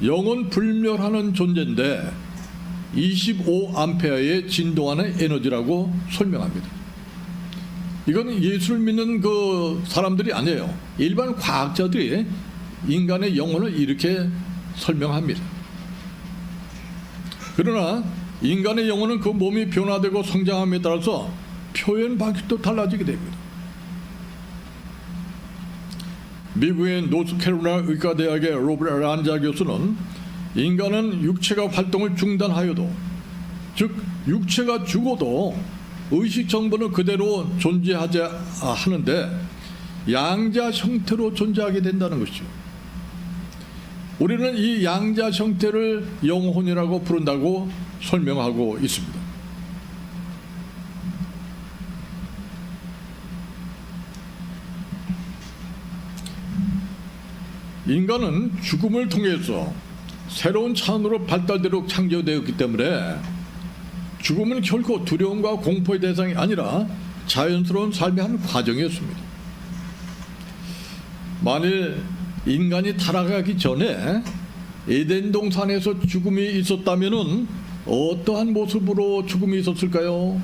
영원 불멸하는 존재인데 25암페어의 진동하는 에너지라고 설명합니다. 이건 예수를 믿는 그 사람들이 아니에요. 일반 과학자들이 인간의 영혼을 이렇게 설명합니다. 그러나 인간의 영혼은 그 몸이 변화되고 성장함에 따라서 표현 방식도 달라지게 됩니다. 미국의 노스캐롤라이나 의과대학의 로버트 란자 교수는 인간은 육체가 활동을 중단하여도, 즉 육체가 죽어도 의식 정보는 그대로 존재하지 하는데 양자 형태로 존재하게 된다는 것이죠. 우리는 이 양자 형태를 영혼이라고 부른다고 설명하고 있습니다. 인간은 죽음을 통해서 새로운 차원으로 발달되도록 창조되었기 때문에 죽음은 결코 두려움과 공포의 대상이 아니라 자연스러운 삶의 한 과정이었습니다. 만일 인간이 타락하기 전에 에덴 동산에서 죽음이 있었다면 어떠한 모습으로 죽음이 있었을까요?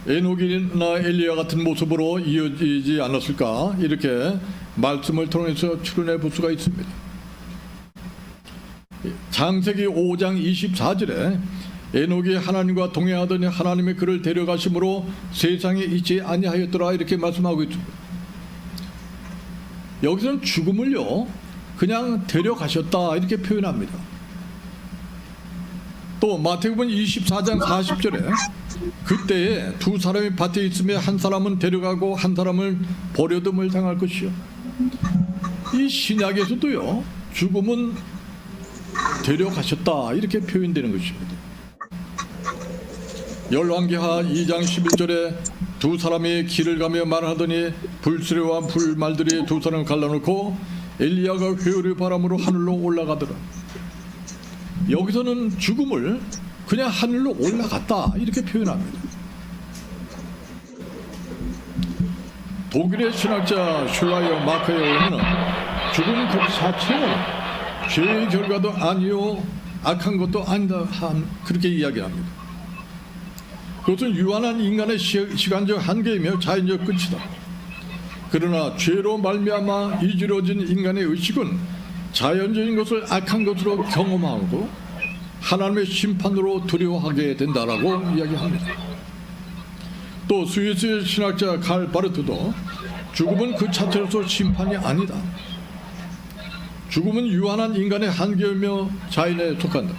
에녹이나 엘리야 같은 모습으로 이어지지 않았을까? 이렇게 말씀을 통해서 추론해 볼 수가 있습니다. 창세기 5장 24절에 에녹이 하나님과 동행하더니 하나님이 그를 데려가심으로 세상에 있지 아니하였더라, 이렇게 말씀하고 있습니다. 여기서는 죽음을요 그냥 데려가셨다 이렇게 표현합니다. 또 마태복음 24장 40절에 그때에 두 사람이 밭에 있으며 한 사람은 데려가고 한 사람은 버려둠을 당할 것이요. 이 신약에서도요 죽음은 데려가셨다 이렇게 표현되는 것입니다. 열왕기하 2장 11절에 두 사람이 길을 가며 말하더니 불수레와 불말들이 두 사람을 갈라놓고 엘리야가 회오리 바람으로 하늘로 올라가더라. 여기서는 죽음을 그냥 하늘로 올라갔다 이렇게 표현합니다. 독일의 신학자 슐라이어 마크에 의하면 죽음 그 자체는 죄의 결과도 아니요 악한 것도 아니다 그렇게 이야기합니다. 그것은 유한한 인간의 시간적 한계이며 자연적 끝이다. 그러나 죄로 말미암아 이지러진 인간의 의식은 자연적인 것을 악한 것으로 경험하고 하나님의 심판으로 두려워하게 된다라고 이야기합니다. 또 스위스 신학자 칼 바르트도 죽음은 그 자체로서 심판이 아니다. 죽음은 유한한 인간의 한계이며 자연에 속한다.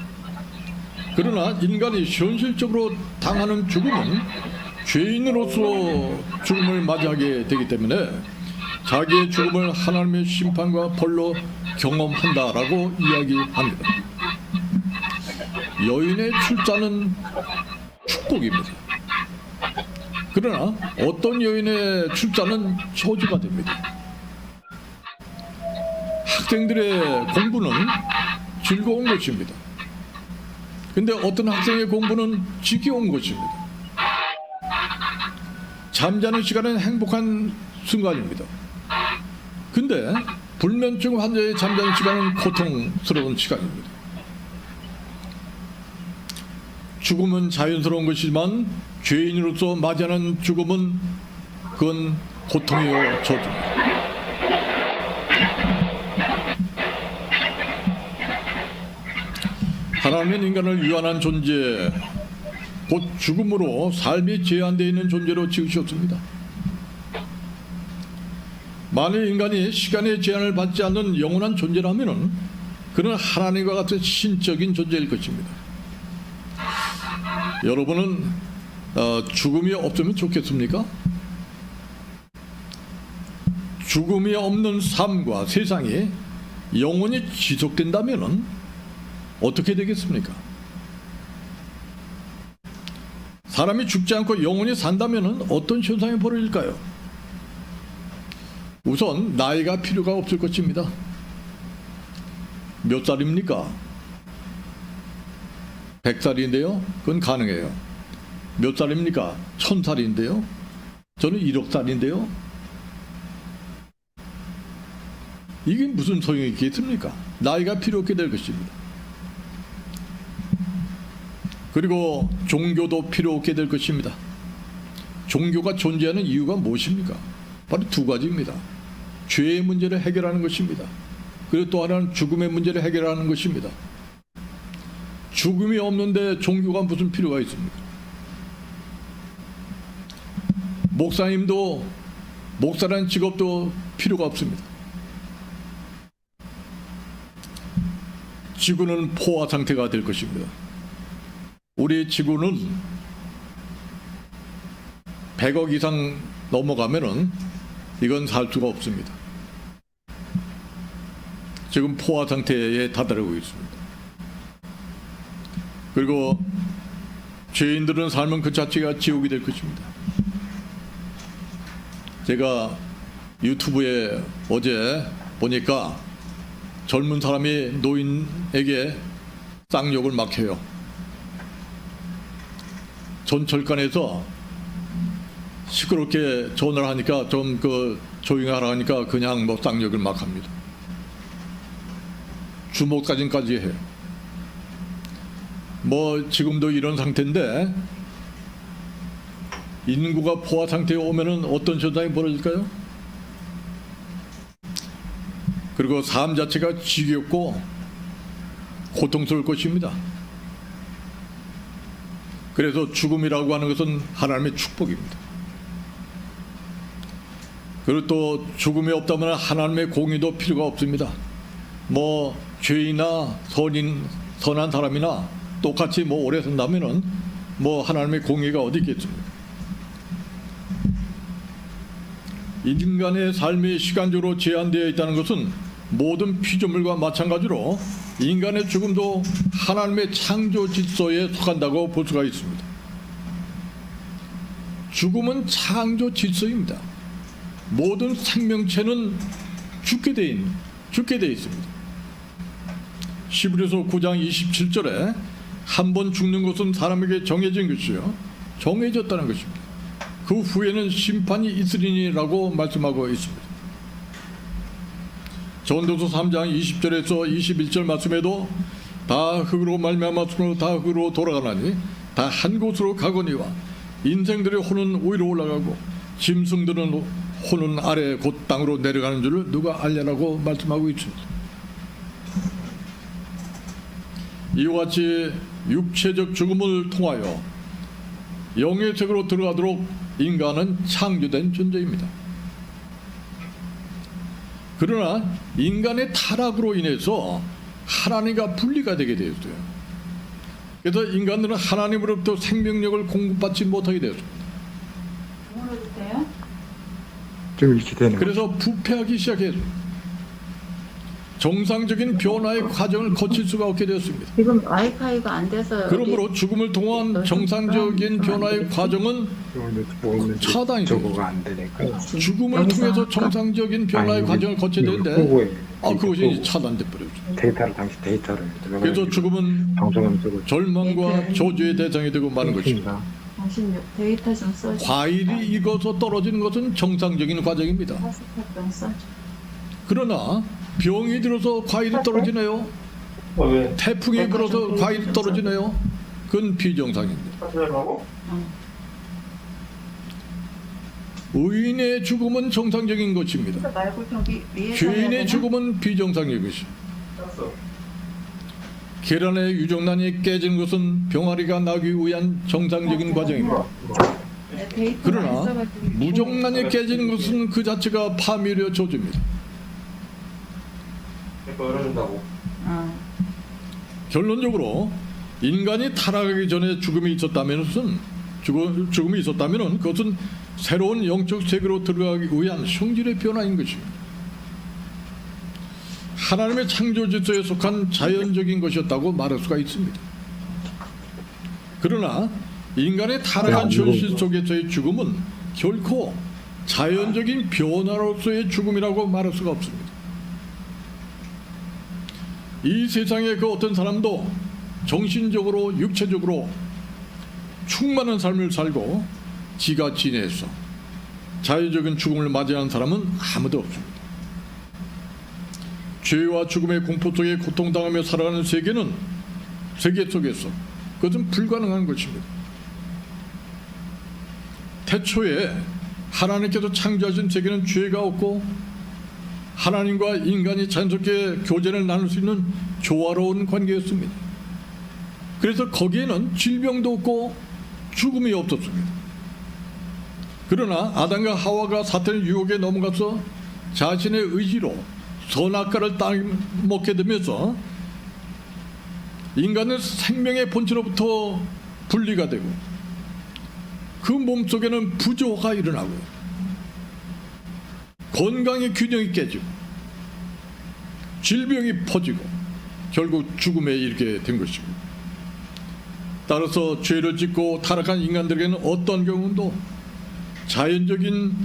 그러나 인간이 현실적으로 당하는 죽음은 죄인으로서 죽음을 맞이하게 되기 때문에 자기의 죽음을 하나님의 심판과 벌로 경험한다라고 이야기합니다. 여인의 출산은 축복입니다. 그러나 어떤 여인의 출산은 저주가 됩니다. 학생들의 공부는 즐거운 것입니다. 근데 어떤 학생의 공부는 지겨운 것입니다. 잠자는 시간은 행복한 순간입니다. 근데 불면증 환자의 잠자는 시간은 고통스러운 시간입니다. 죽음은 자연스러운 것이지만 죄인으로서 맞이하는 죽음은 그건 고통이요 저주입니다. 하나님은 인간을 유한한 존재, 곧 죽음으로 삶이 제한되어 있는 존재로 지으셨습니다. 만일 인간이 시간의 제한을 받지 않는 영원한 존재라면 그는 하나님과 같은 신적인 존재일 것입니다. 여러분은 죽음이 없으면 좋겠습니까? 죽음이 없는 삶과 세상이 영원히 지속된다면 어떻게 되겠습니까? 사람이 죽지 않고 영원히 산다면 어떤 현상이 벌어질까요? 우선 나이가 필요가 없을 것입니다. 몇 살입니까? 100살인데요. 그건 가능해요. 몇 살입니까? 1000살인데요. 저는 1억 살인데요. 이게 무슨 소용이 있겠습니까? 나이가 필요 없게 될 것입니다. 그리고 종교도 필요 없게 될 것입니다. 종교가 존재하는 이유가 무엇입니까? 바로 두 가지입니다. 죄의 문제를 해결하는 것입니다. 그리고 또 하나는 죽음의 문제를 해결하는 것입니다. 죽음이 없는데 종교가 무슨 필요가 있습니까? 목사님도 목사라는 직업도 필요가 없습니다. 지구는 포화 상태가 될 것입니다. 우리 지구는 100억 이상 넘어가면은 이건 살 수가 없습니다. 지금 포화 상태에 다다르고 있습니다. 그리고 죄인들은 삶은 그 자체가 지옥이 될 것입니다. 제가 유튜브에 어제 보니까 젊은 사람이 노인에게 쌍욕을 막 해요. 전철관에서 시끄럽게 전화를 하니까 좀 조용히 하라 하니까 그냥 뭐 쌍욕을 막 합니다. 주먹까지까지 해요. 뭐 지금도 이런 상태인데 인구가 포화 상태에 오면은 어떤 현상이 벌어질까요? 그리고 삶 자체가 지겹고 고통스러울 것입니다. 그래서 죽음이라고 하는 것은 하나님의 축복입니다. 그리고 또 죽음이 없다면 하나님의 공의도 필요가 없습니다. 뭐 죄인이나 선한 사람이나 똑같이 뭐 오래 산다면은 뭐 하나님의 공의가 어디 있겠습니까? 인간의 삶이 시간적으로 제한되어 있다는 것은 모든 피조물과 마찬가지로 인간의 죽음도 하나님의 창조 질서에 속한다고 볼 수가 있습니다. 죽음은 창조 질서입니다. 모든 생명체는 죽게 돼 있습니다. 히브리서 9장 27절에 한 번 죽는 것은 사람에게 정해진 것이요 정해졌다는 것입니다. 그 후에는 심판이 있으리니라고 말씀하고 있습니다. 전도서 3장 20절에서 21절 말씀에도 다 흙으로 말미암았으므로 다 흙으로 돌아가나니 다 한 곳으로 가거니와 인생들의 혼은 위로 올라가고 짐승들은 혼은 아래 곧 땅으로 내려가는 줄을 누가 알려라고 말씀하고 있습니다. 이와 같이 육체적 죽음을 통하여 영의 세계로 들어가도록 인간은 창조된 존재입니다. 그러나 인간의 타락으로 인해서 하나님과 분리가 되게 되었어요. 그래서 인간들은 하나님으로부터 생명력을 공급받지 못하게 되었습니다. 물어도 돼요? 좀 이렇게 되는 그래서 부패하기 시작했습니다. 정상적인 변화의 과정을 거칠 수가 없게 되었습니다. 지금 와이파이가 안 돼서 그러므로 죽음을 통한 정상적인 변화의 과정은 차단이 저거가 안 되니까 죽음을 통해서 정상적인 변화의 과정을 거쳐야 되는데 그것이 차단돼 버렸죠. 데이터를 그래서 죽음은 방송하면서 절망과 저주의 대상이 되고 마는 것입니다. 당신 데이터 좀 써줘. 과일이 익어서 떨어지는 것은 정상적인 과정입니다. 파스타병 써줘. 그러나 병이 들어서 과일이 떨어지네요. 태풍이 불어서 과일이 떨어지네요. 그건 비정상입니다. 의인의 죽음은 정상적인 것입니다. 말고 저기 위에 죄인의 죽음은 비정상적인 것입니다. 계란의 유정란이 깨지는 것은 병아리가 나기 위한 정상적인 과정입니다. 그러나 무정란이 깨지는 것은 그 자체가 파멸의 저주입니다. 결론적으로 인간이 타락하기 전에 죽음이 있었다면은 그것은 새로운 영적 세계로 들어가기 위한 성질의 변화인 것입니다. 하나님의 창조 질서에 속한 자연적인 것이었다고 말할 수가 있습니다. 그러나 인간의 타락한 현실 속에서의 죽음은 결코 자연적인 변화로서의 죽음이라고 말할 수가 없습니다. 이 세상에 그 어떤 사람도 정신적으로 육체적으로 충만한 삶을 살고 지가 지내서 자연적인 죽음을 맞이하는 사람은 아무도 없습니다. 죄와 죽음의 공포 속에 고통당하며 살아가는 세계 속에서 그것은 불가능한 것입니다. 태초에 하나님께서 창조하신 세계는 죄가 없고 하나님과 인간이 자연스럽게 교제를 나눌 수 있는 조화로운 관계였습니다. 그래서 거기에는 질병도 없고 죽음이 없었습니다. 그러나 아담과 하와가 사탄의 유혹에 넘어가서 자신의 의지로 선악과를 따먹게 되면서 인간은 생명의 본체로부터 분리가 되고 그 몸속에는 부조화가 일어나고 건강의 균형이 깨지고 질병이 퍼지고 결국 죽음에 이르게 된 것입니다. 따라서 죄를 짓고 타락한 인간들에게는 어떤 경우도 자연적인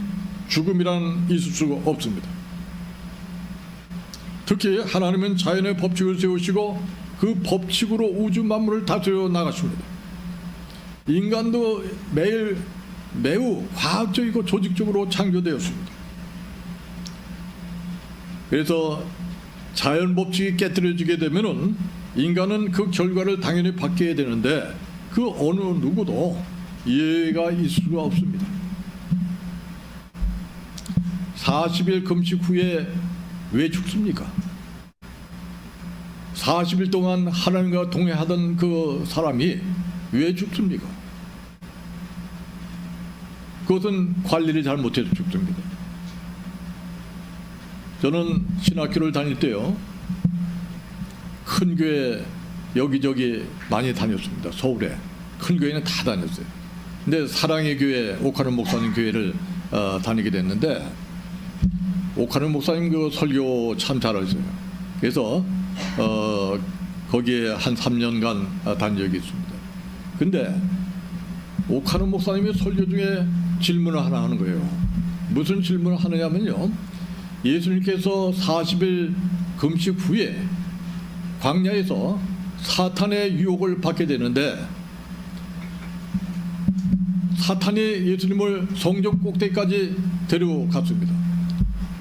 죽음이란 있을 수가 없습니다. 특히 하나님은 자연의 법칙을 세우시고 그 법칙으로 우주 만물을 다스려 나가십니다. 인간도 매우 과학적이고 조직적으로 창조되었습니다. 그래서 자연 법칙이 깨뜨려지게 되면은 인간은 그 결과를 당연히 받게 되는데 그 어느 누구도 예외가 있을 수가 없습니다. 40일 금식 후에 왜 죽습니까? 40일 동안 하나님과 동행하던 그 사람이 왜 죽습니까? 그것은 관리를 잘 못해서 죽습니다. 저는 신학교를 다닐 때요, 큰 교회 여기저기 많이 다녔습니다. 서울에 큰 교회는 다 다녔어요. 근데 사랑의 교회 오카는 목사님 교회를 다니게 됐는데 오카는 목사님 그 설교 참 잘하셨어요. 그래서 거기에 한 3년간 다닌 적이 있습니다. 근데 오카는 목사님의 설교 중에 질문을 하나 하는 거예요. 무슨 질문을 하느냐면요, 예수님께서 40일 금식 후에 광야에서 사탄의 유혹을 받게 되는데 사탄이 예수님을 성전 꼭대기까지 데려갔습니다.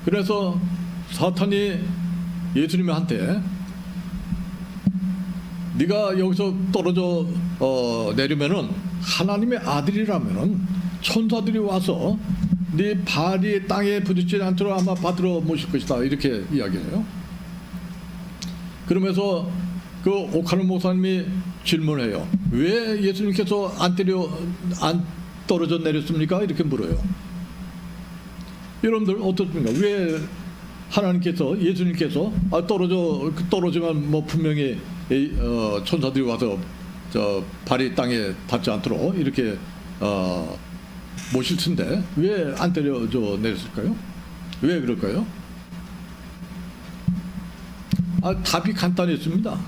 그래서 사탄이 예수님한테 네가 여기서 떨어져 내리면은 하나님의 아들이라면은 천사들이 와서 네 발이 땅에 부딪히지 않도록 아마 받들어 모실 것이다, 이렇게 이야기해요. 그러면서 그 오카는 목사님이 질문해요. 왜 예수님께서 안 떨어져 내렸습니까? 이렇게 물어요. 여러분들 어떻습니까? 왜 하나님께서 예수님께서 떨어지면 뭐 분명히 천사들이 와서 저 발이 땅에 닿지 않도록 이렇게 모실 텐데 왜 안 때려줘 내렸을까요? 왜 그럴까요? 답이 간단했습니다.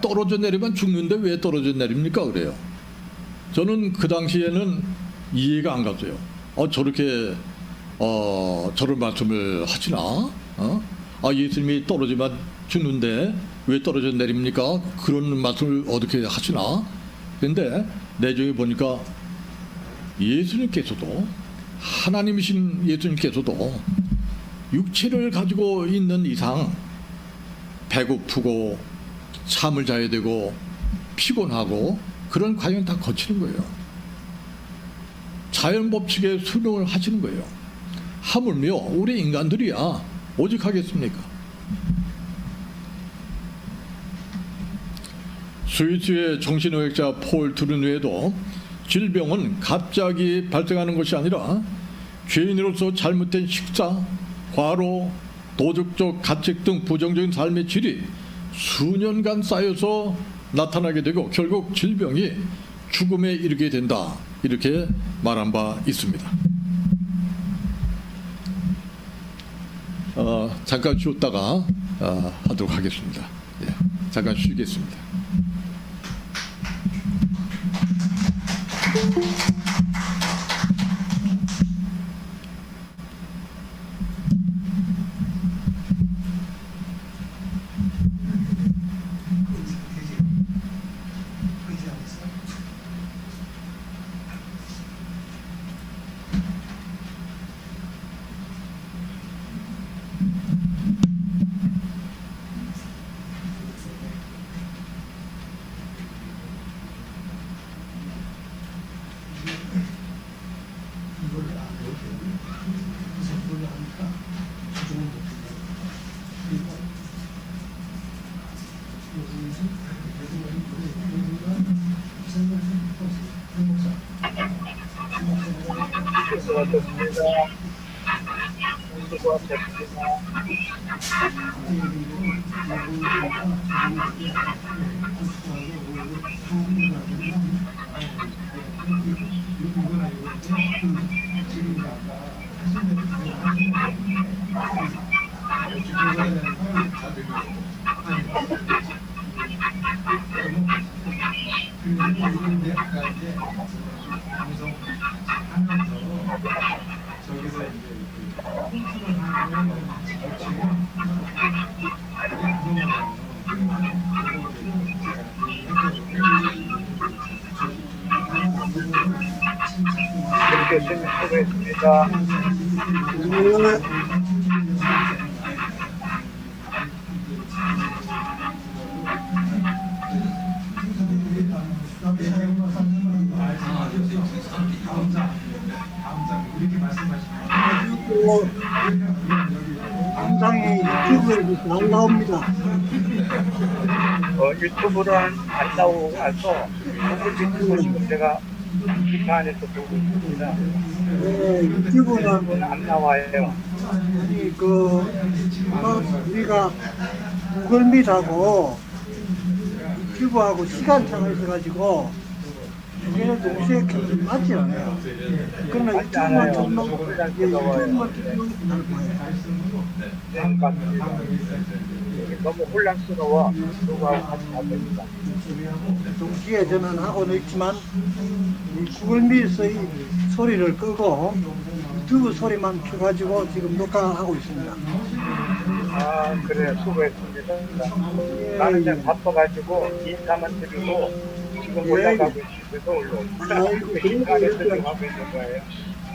떨어져 내리면 죽는데 왜 떨어져 내립니까? 그래요. 저는 그 당시에는 이해가 안 갔어요. 저렇게 저런 말씀을 하시나? 예수님이 떨어지면 죽는데 왜 떨어져 내립니까? 그런 말씀을 어떻게 하시나? 그런데 내중에 보니까 예수님께서도, 하나님이신 예수님께서도 육체를 가지고 있는 이상 배고프고 잠을 자야 되고 피곤하고 그런 과정을 다 거치는 거예요. 자연 법칙에 순응을 하시는 거예요. 하물며 우리 인간들이야 오직 하겠습니까? 스위스의 정신의학자 폴 트루누에도 질병은 갑자기 발생하는 것이 아니라 죄인으로서 잘못된 식사, 과로, 도덕적 가책 등 부정적인 삶의 질이 수년간 쌓여서 나타나게 되고 결국 질병이 죽음에 이르게 된다. 이렇게 말한 바 있습니다. 잠깐 쉬었다가 하도록 하겠습니다. 예, 잠깐 쉬겠습니다. 교수님 수고했습니다. 영상이 유튜브에 잘 나옵니다. 유튜브는 안 나오고 나서 유튜브 지금 제가 기타 안에서 보고 있습니다. 네, 유튜브는 안 나와요. 우리가 구글밋하고 유튜브하고 시간차가 있어가지고 두 개를 동시에 켜면 맞지 않아요. 그러면 맞지 않아요. 유튜브만 뜨거워요. 켜면 네, 맞습니다. 너무 혼란스러워. 유튜브하고 같이 안 됩니다. 동시에 저는 하고는 있지만 이 구글밋의 소리를 끄고 유튜브 소리만 켜가지고 지금 녹화하고 있습니다. 아, 그래요. 수고했습니다. 나는 그냥 바빠가지고 인사만 드리고 지금 올라가고 있어서 아이고, 기타 안에서 지금 하고 있는 거예요.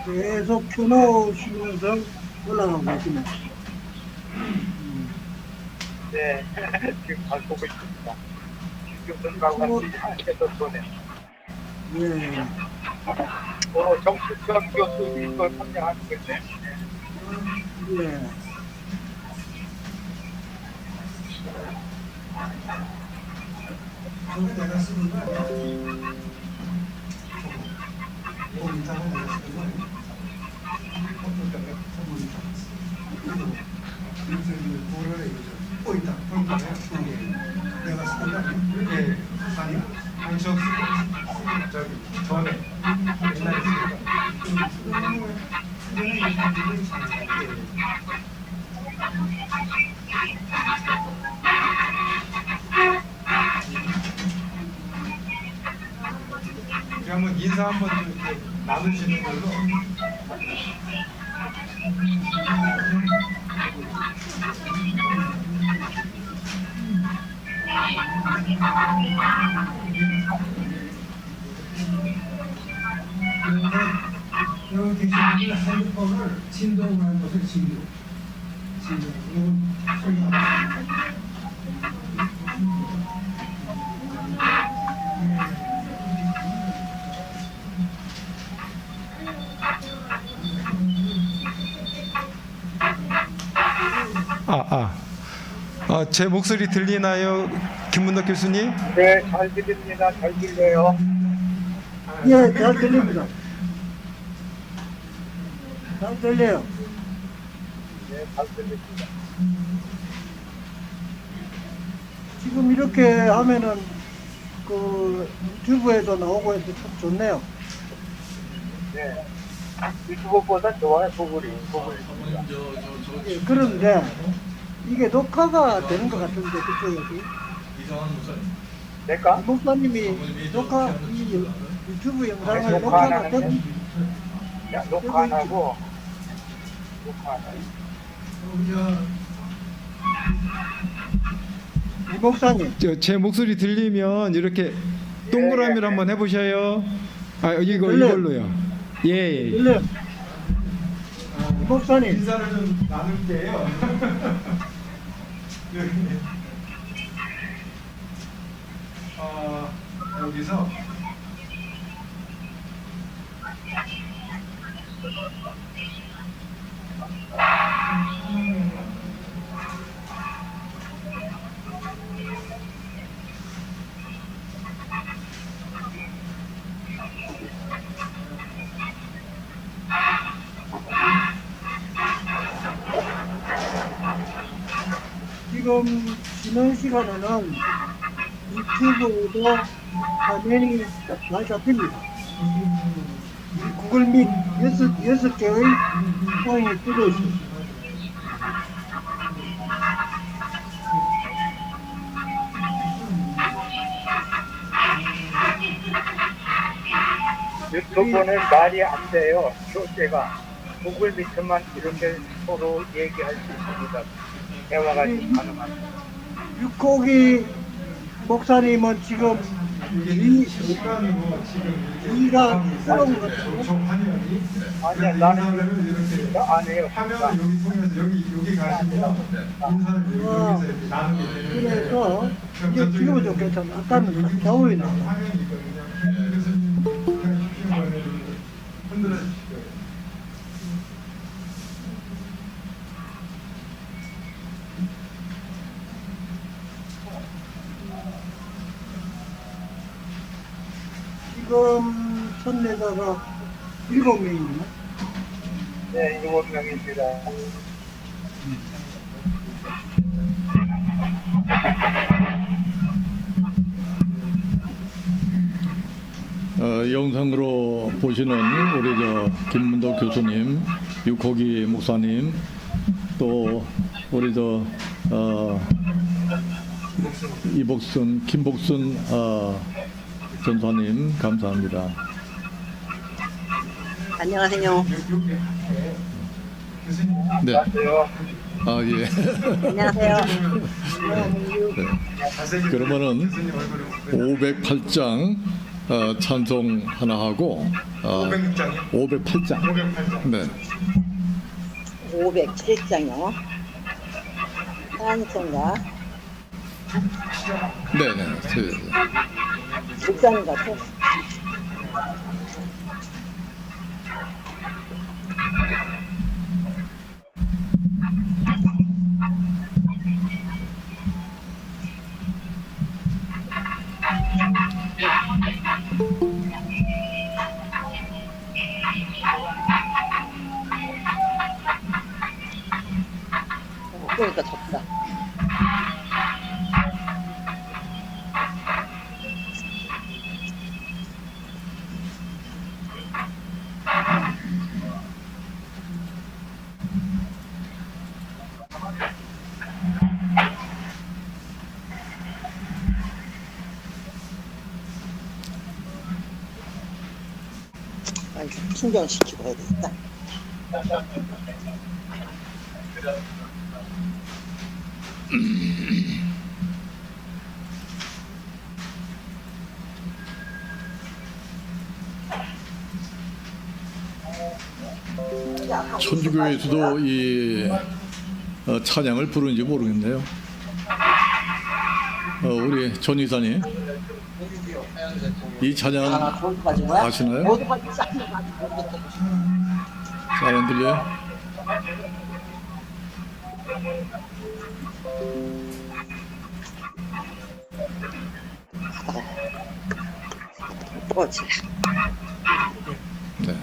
계속 켜놓으시면서 올라가고 계십니다. 네, 지금 잘 보고 있습니다. 지금 계속 보내. 예. 정수현 교수 이걸 선정하는 건데. 예. 우리 한번 인사 한번 좀 이렇게 나누시는 걸로. 여기 계신 분들 핸드폰을 진동을 하는 것을 진동. 이건 소리가. 제 목소리 들리나요, 김문덕 교수님? 네, 잘 들립니다. 잘 들려요. 예, 잘 들립니다. 잘 들려요. 네, 잘 들립니다. 지금 이렇게 하면은 그 유튜브에도 나오고 해서 참 좋네요. 네. 유튜브보다 좋아요, 구글이. 예, 그런데 이게 녹화가 되는 것 같은데 그쪽에서 내가? 목사님이 녹화 이 유튜브 영상을 아니, 녹화 안 녹화가 하는데? 되는 야, 녹화 안 하고, 녹화 안 하고. 이 목사님 제 목소리 들리면 이렇게 동그라미를 한번 해보셔요. 아 이거 들려요. 이걸로요. 예. 들려요? 이 목사님 인사를 좀 나눌게요. 여기서 지금 쉬는 시간에는 유튜브도 화면이 잘 잡힙니다. 이 구글 및 6개의 포인이 뜨고 있습니다. 유튜브는 말이 안 돼요. 교재가. 구글 미트만 이렇게 서로 얘기할 수 있습니다. 대화가 좀 가능합니다. 육고기 목사님은 지금 이게 시간으로 지금 이렇게 이가 새로운 것 같아요. 화면이 아니야, 나는 인사를 이렇게 안 해요. 화면을 여기 통해서 여기 가시면 인사를 여기서 이렇게 나누게 되는 그래서 이게 지금은 좀 괜찮아. 아까는 겨울이 나와. 화면이 있거든요. 교수님 그냥 쉬운 거예요. 흔들어 주시고요. 지금 선례자가 7명이네. 네, 7명입니다. 영상으로 보시는 우리 김문덕 교수님, 육호기 목사님, 또 우리 이복순, 김복순 전사님 감사합니다. 안녕하세요. 네, 안녕하세요. 아 예. 안녕하세요. 네. 그러면은 508장 찬송 하나 하고 506장이요? 508장. 508장. 네. 507장이요. 찬송가 네네. 목사님 같아. 그러니까 덥다. 아니, 충전시키고 해야 되겠다. 천주교에서도 이 찬양을 부르는지 모르겠네요. 우리 전 이사님, 이 찬양 거기까지 뭐야? 아시나요? 거기까지 싹 모르겠다. 잘 안 들려요? 뭐지? 네.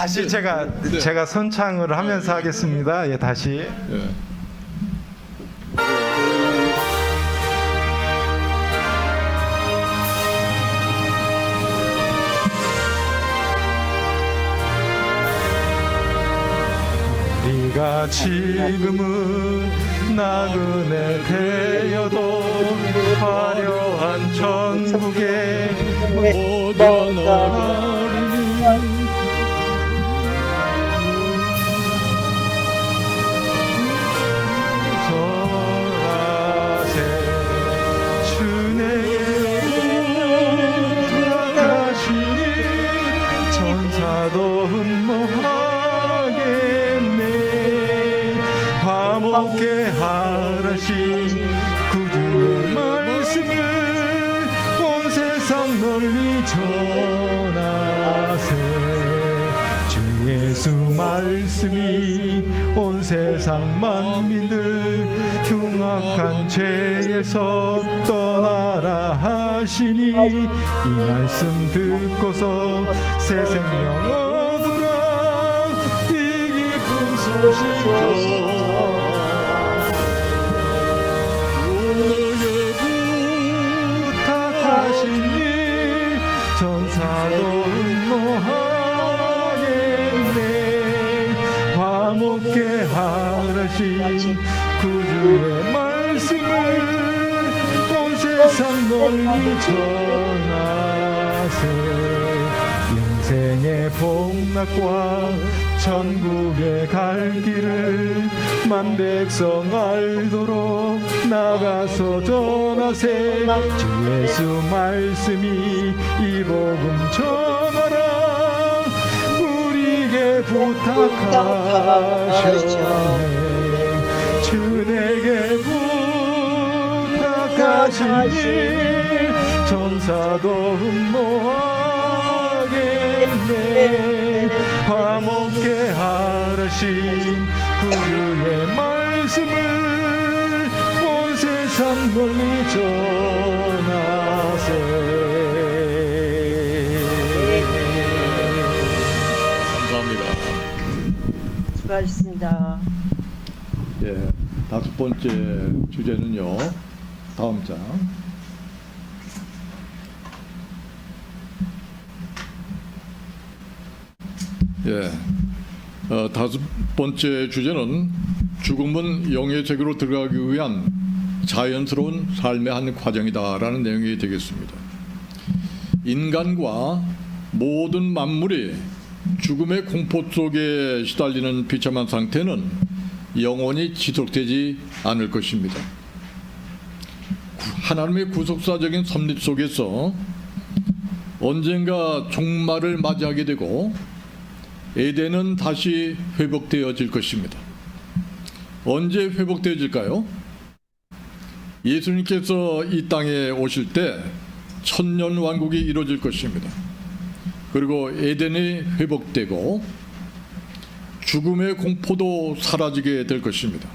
다시 제가 선창을 하면서 하겠습니다. 예, 다시. 예. 네가 지금은 나그네 되어도 화려한 천국에 못 떠나가리. 설아세 주내게 돌아가시니 천사도 흠모하겠네. 화목게 하라신 구주의 말씀을 온 세상 널리 전하세. 주 예수 말씀이 온 세상 만민들 흉악한 죄에서 떠나라 하시니 이 말씀 듣고서 새 생명 얻으라. 이 기쁜 소식 부탁하시니 전사도 흠모하겠네. 화목게 하라신 구주의 말씀을 온 세상 널리 전하세. 영생의 복락과 천국에 갈 길을 만백성 알도록 나가서 전하세. 주 예수 말씀이 이 복음 전하라. 우리에게 부탁하셨네. 주 내게 부탁하시니 전사도 흠모하겠네. 화목게 하라신 구주의 말씀을 온 세상 널리 전하세. 감사합니다. 수고하셨습니다. 예, 5번째 주제는요. 다음 장. 예, 5번째 주제는 죽음은 영의 세계로 들어가기 위한 자연스러운 삶의 한 과정이다라는 내용이 되겠습니다. 인간과 모든 만물이 죽음의 공포 속에 시달리는 비참한 상태는 영원히 지속되지 않을 것입니다. 하나님의 구속사적인 섭리 속에서 언젠가 종말을 맞이하게 되고 에덴은 다시 회복되어질 것입니다. 언제 회복되어질까요? 예수님께서 이 땅에 오실 때 천년 왕국이 이루어질 것입니다. 그리고 에덴이 회복되고 죽음의 공포도 사라지게 될 것입니다.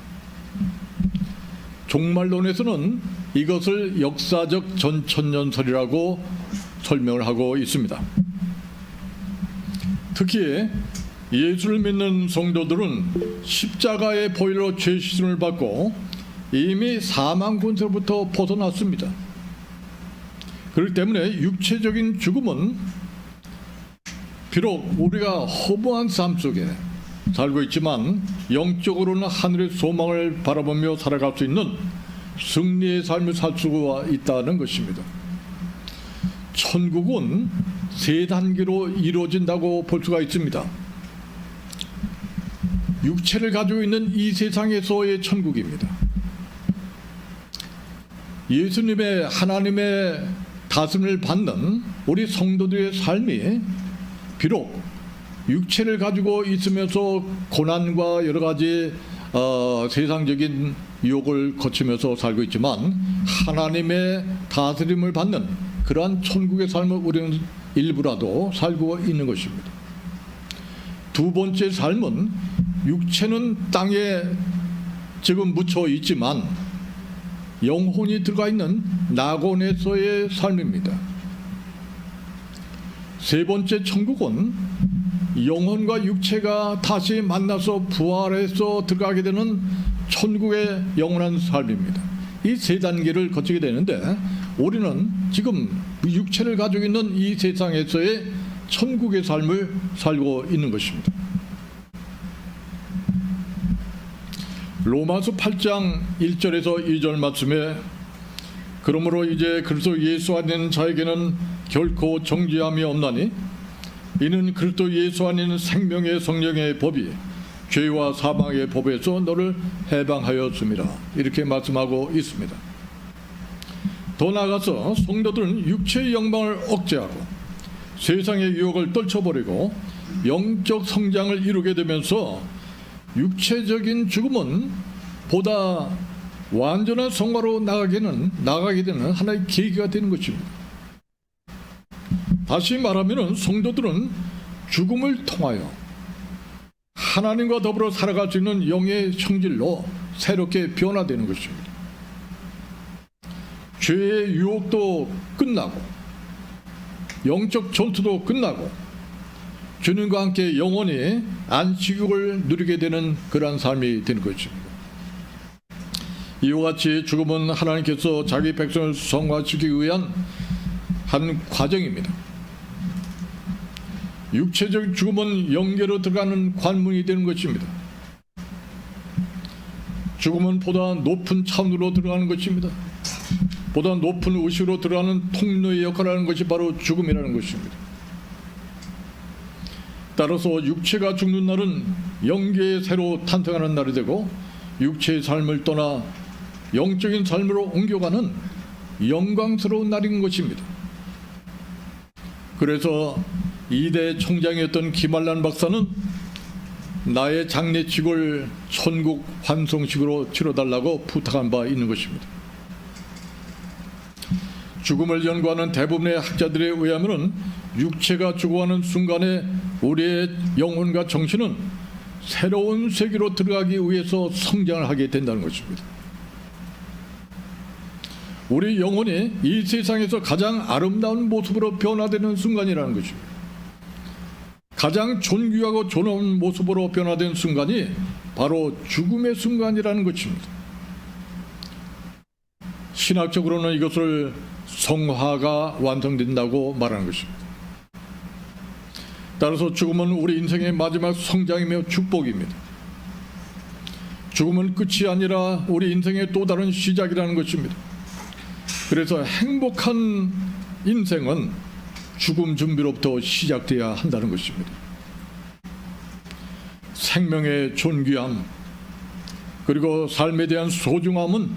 종말론에서는 이것을 역사적 전천년설이라고 설명을 하고 있습니다. 특히 예수를 믿는 성도들은 십자가의 보혈로 죄 씻음을 받고 이미 사망 권세로부터 벗어났습니다. 그렇기 때문에 육체적인 죽음은 비록 우리가 허무한 삶 속에 살고 있지만 영적으로는 하늘의 소망을 바라보며 살아갈 수 있는 승리의 삶을 살 수가 있다는 것입니다. 천국은 세 단계로 이루어진다고 볼 수가 있습니다. 육체를 가지고 있는 이 세상에서의 천국입니다. 예수님의 하나님의 다스림을 받는 우리 성도들의 삶이 비록 육체를 가지고 있으면서 고난과 여러 가지 세상적인 유혹을 거치면서 살고 있지만 하나님의 다스림을 받는 그러한 천국의 삶을 우리는 일부라도 살고 있는 것입니다. 두 번째 삶은 육체는 땅에 지금 묻혀 있지만 영혼이 들어가 있는 낙원에서의 삶입니다. 세 번째 천국은 영혼과 육체가 다시 만나서 부활해서 들어가게 되는 천국의 영원한 삶입니다. 이 세 단계를 거치게 되는데 우리는 지금 육체를 가지고 있는 이 세상에서의 천국의 삶을 살고 있는 것입니다. 로마서 8장 1절에서 2절 말씀에 그러므로 이제 그리스도 예수 안에 있는 자에게는 결코 정죄함이 없나니 이는 그리스도 예수 안에 있는 생명의 성령의 법이 죄와 사망의 법에서 너를 해방하였습니다. 이렇게 말씀하고 있습니다. 더 나아가서 성도들은 육체의 영광을 억제하고 세상의 유혹을 떨쳐버리고 영적 성장을 이루게 되면서 육체적인 죽음은 보다 완전한 성화로 나가게 되는 하나의 계기가 되는 것입니다. 다시 말하면 성도들은 죽음을 통하여 하나님과 더불어 살아갈 수 있는 영의 성질로 새롭게 변화되는 것입니다. 죄의 유혹도 끝나고 영적 전투도 끝나고 주님과 함께 영원히 안식을 누리게 되는 그러한 삶이 되는 것입니다. 이와 같이 죽음은 하나님께서 자기 백성을 성화시키기 위한 한 과정입니다. 육체적 죽음은 영계로 들어가는 관문이 되는 것입니다. 죽음은 보다 높은 차원으로 들어가는 것입니다. 보다 높은 의식으로 들어가는 통로의 역할을 하는 것이 바로 죽음이라는 것입니다. 따라서 육체가 죽는 날은 영계의 새로 탄생하는 날이 되고 육체의 삶을 떠나 영적인 삶으로 옮겨가는 영광스러운 날인 것입니다. 그래서 2대 총장이었던 김한란 박사는 나의 장례식을 천국 환송식으로 치러달라고 부탁한 바 있는 것입니다. 죽음을 연구하는 대부분의 학자들에 의하면 육체가 죽어가는 순간에 우리의 영혼과 정신은 새로운 세계로 들어가기 위해서 성장을 하게 된다는 것입니다. 우리 영혼이 이 세상에서 가장 아름다운 모습으로 변화되는 순간이라는 것입니다. 가장 존귀하고 존엄한 모습으로 변화된 순간이 바로 죽음의 순간이라는 것입니다. 신학적으로는 이것을 성화가 완성된다고 말하는 것입니다. 따라서 죽음은 우리 인생의 마지막 성장이며 축복입니다. 죽음은 끝이 아니라 우리 인생의 또 다른 시작이라는 것입니다. 그래서 행복한 인생은 죽음 준비로부터 시작돼야 한다는 것입니다. 생명의 존귀함 그리고 삶에 대한 소중함은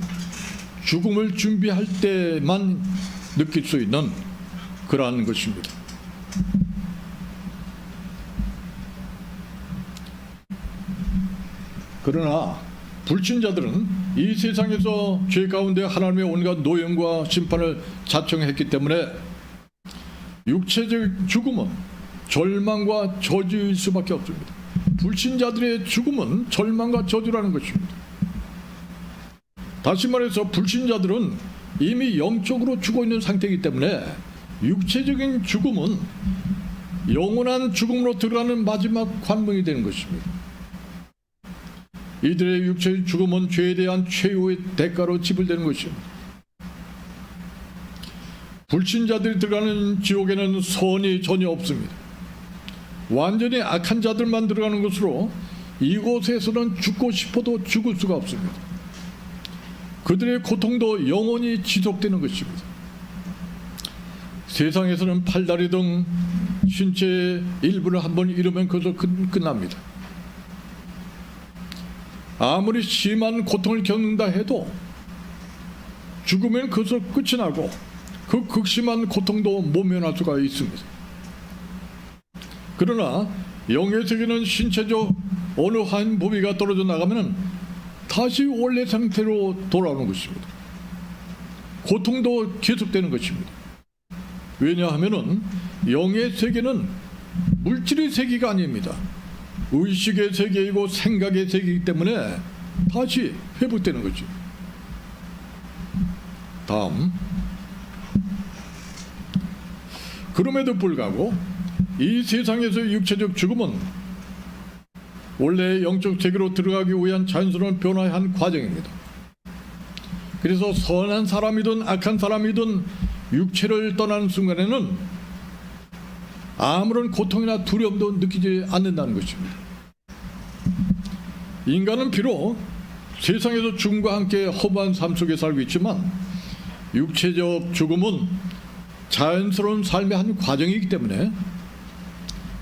죽음을 준비할 때만 느낄 수 있는 그러한 것입니다. 그러나 불신자들은 이 세상에서 죄 가운데 하나님의 온갖 노염과 심판을 자청했기 때문에 육체적 죽음은 절망과 저주일 수밖에 없습니다. 불신자들의 죽음은 절망과 저주라는 것입니다. 다시 말해서 불신자들은 이미 영적으로 죽어 있는 상태이기 때문에 육체적인 죽음은 영원한 죽음으로 들어가는 마지막 관문이 되는 것입니다. 이들의 육체의 죽음은 죄에 대한 최후의 대가로 지불되는 것입니다. 불신자들이 들어가는 지옥에는 선이 전혀 없습니다. 완전히 악한 자들만 들어가는 것으로 이곳에서는 죽고 싶어도 죽을 수가 없습니다. 그들의 고통도 영원히 지속되는 것입니다. 세상에서는 팔다리 등 신체의 일부를 한번 잃으면 그것도 끝납니다. 아무리 심한 고통을 겪는다 해도 죽으면 그것으로 끝이 나고 그 극심한 고통도 모면할 수가 있습니다. 그러나 영의 세계는 신체적 어느 한 부위가 떨어져 나가면 다시 원래 상태로 돌아오는 것입니다. 고통도 계속되는 것입니다. 왜냐하면 영의 세계는 물질의 세계가 아닙니다. 의식의 세계이고 생각의 세계이기 때문에 다시 회복되는 거죠. 다음, 그럼에도 불구하고 이 세상에서의 육체적 죽음은 원래 영적 세계로 들어가기 위한 자연스러운 변화의 한 과정입니다. 그래서 선한 사람이든 악한 사람이든 육체를 떠나는 순간에는 아무런 고통이나 두려움도 느끼지 않는다는 것입니다. 인간은 비록 세상에서 죽음과 함께 허무한 삶 속에 살고 있지만 육체적 죽음은 자연스러운 삶의 한 과정이기 때문에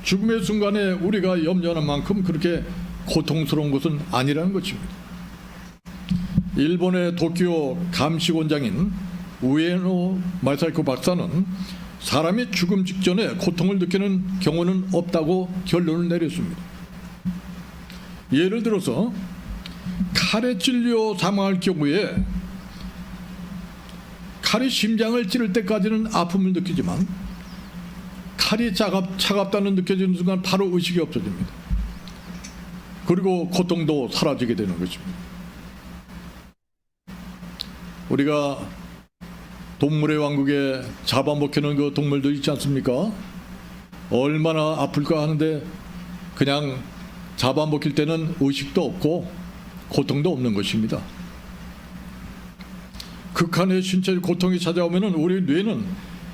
죽음의 순간에 우리가 염려하는 만큼 그렇게 고통스러운 것은 아니라는 것입니다. 일본의 도쿄 감시원장인 우에노 마사이코 박사는 사람이 죽음 직전에 고통을 느끼는 경우는 없다고 결론을 내렸습니다. 예를 들어서 칼에 찔려 사망할 경우에 칼이 심장을 찌를 때까지는 아픔을 느끼지만 칼이 차갑다는 느껴지는 순간 바로 의식이 없어집니다. 그리고 고통도 사라지게 되는 것입니다. 우리가 동물의 왕국에 잡아먹히는 그 동물들 있지 않습니까? 얼마나 아플까 하는데 그냥 잡아먹힐 때는 의식도 없고 고통도 없는 것입니다. 극한의 신체 고통이 찾아오면 우리 뇌는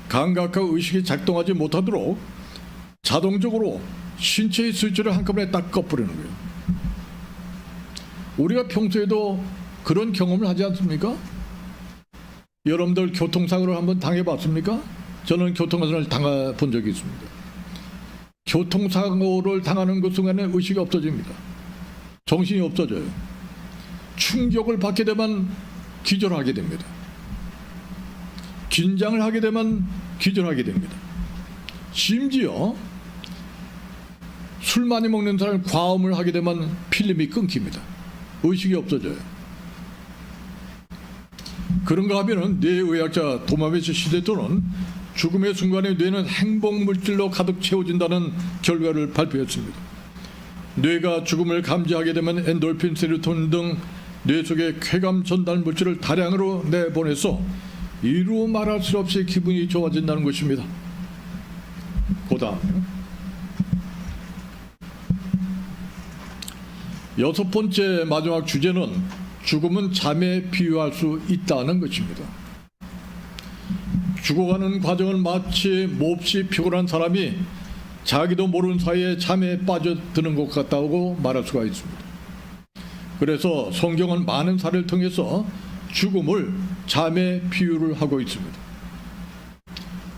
감각과 의식이 작동하지 못하도록 자동적으로 신체의 스위치를 한꺼번에 딱 꺼버리는 거예요. 우리가 평소에도 그런 경험을 하지 않습니까? 여러분들 교통사고를 한번 당해봤습니까? 저는 교통사고를 당해본 적이 있습니다. 교통사고를 당하는 그 순간에 의식이 없어집니다. 정신이 없어져요. 충격을 받게 되면 기절하게 됩니다. 긴장을 하게 되면 기절하게 됩니다. 심지어 술 많이 먹는 사람이 과음을 하게 되면 필름이 끊깁니다. 의식이 없어져요. 그런가 하면은 뇌의학자 도마베스 시대토는 죽음의 순간에 뇌는 행복물질로 가득 채워진다는 결과를 발표했습니다. 뇌가 죽음을 감지하게 되면 엔돌핀, 세로토닌 등 뇌 속의 쾌감 전달 물질을 다량으로 내보내서 이루 말할 수 없이 기분이 좋아진다는 것입니다. 그다음 여섯 번째 마지막 주제는 죽음은 잠에 비유할 수 있다는 것입니다. 죽어가는 과정은 마치 몹시 피곤한 사람이 자기도 모르는 사이에 잠에 빠져드는 것 같다고 말할 수가 있습니다. 그래서 성경은 많은 사례를 통해서 죽음을 잠에 비유를 하고 있습니다.